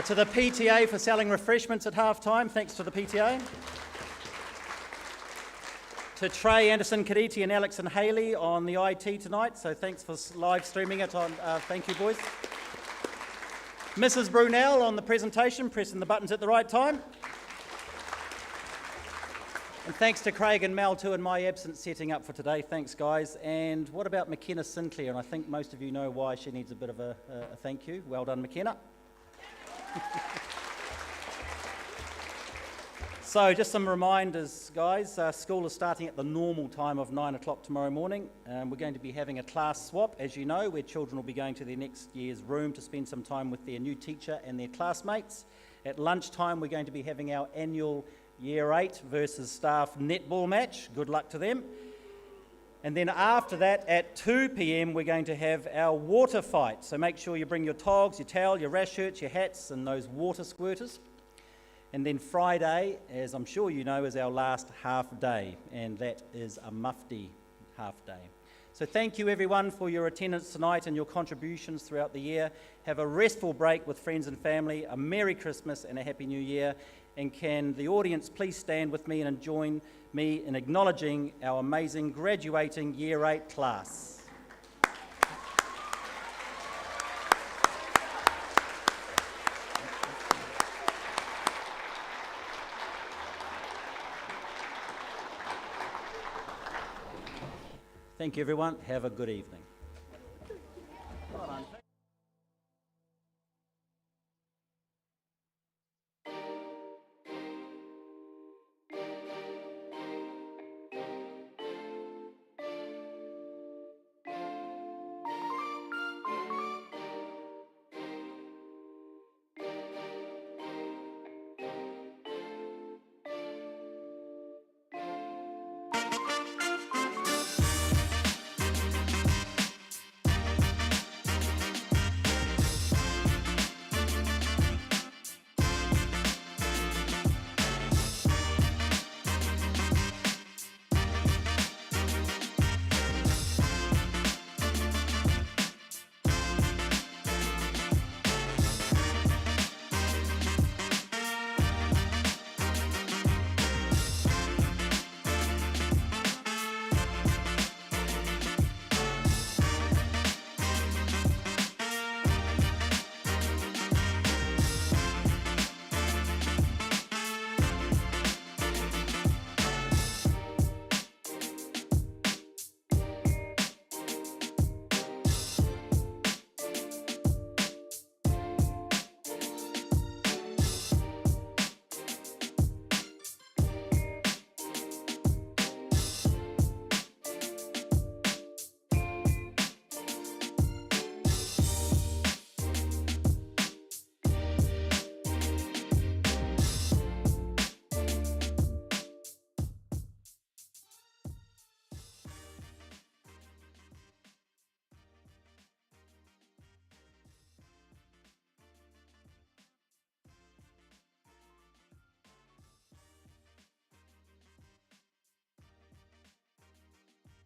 To the PTA for selling refreshments at half-time, thanks to the PTA. To Trey, Anderson, Kaditi and Alex and Haley on the IT tonight, so thanks for live streaming it on, thank you boys. Mrs. Brunel on the presentation, pressing the buttons at the right time. And thanks to Craig and Mel too in my absence setting up for today, thanks guys. And what about McKenna Sinclair? And I think most of you know why she needs a bit of a thank you. Well done, McKenna. So just some reminders, guys. School is starting at the normal time of 9 o'clock tomorrow morning. We're going to be having a class swap, as you know, where children will be going to their next year's room to spend some time with their new teacher and their classmates. At lunchtime, we're going to be having our annual Year 8 versus staff netball match. Good luck to them. And then after that, at 2 p.m, we're going to have our water fight. So make sure you bring your togs, your towel, your rash shirts, your hats, and those water squirters. And then Friday, as I'm sure you know, is our last half day, and that is a mufti half day. So thank you everyone for your attendance tonight and your contributions throughout the year. Have a restful break with friends and family, a Merry Christmas and a Happy New Year. And can the audience please stand with me and join me in acknowledging our amazing graduating Year 8 class. Thank you, everyone. Have a good evening.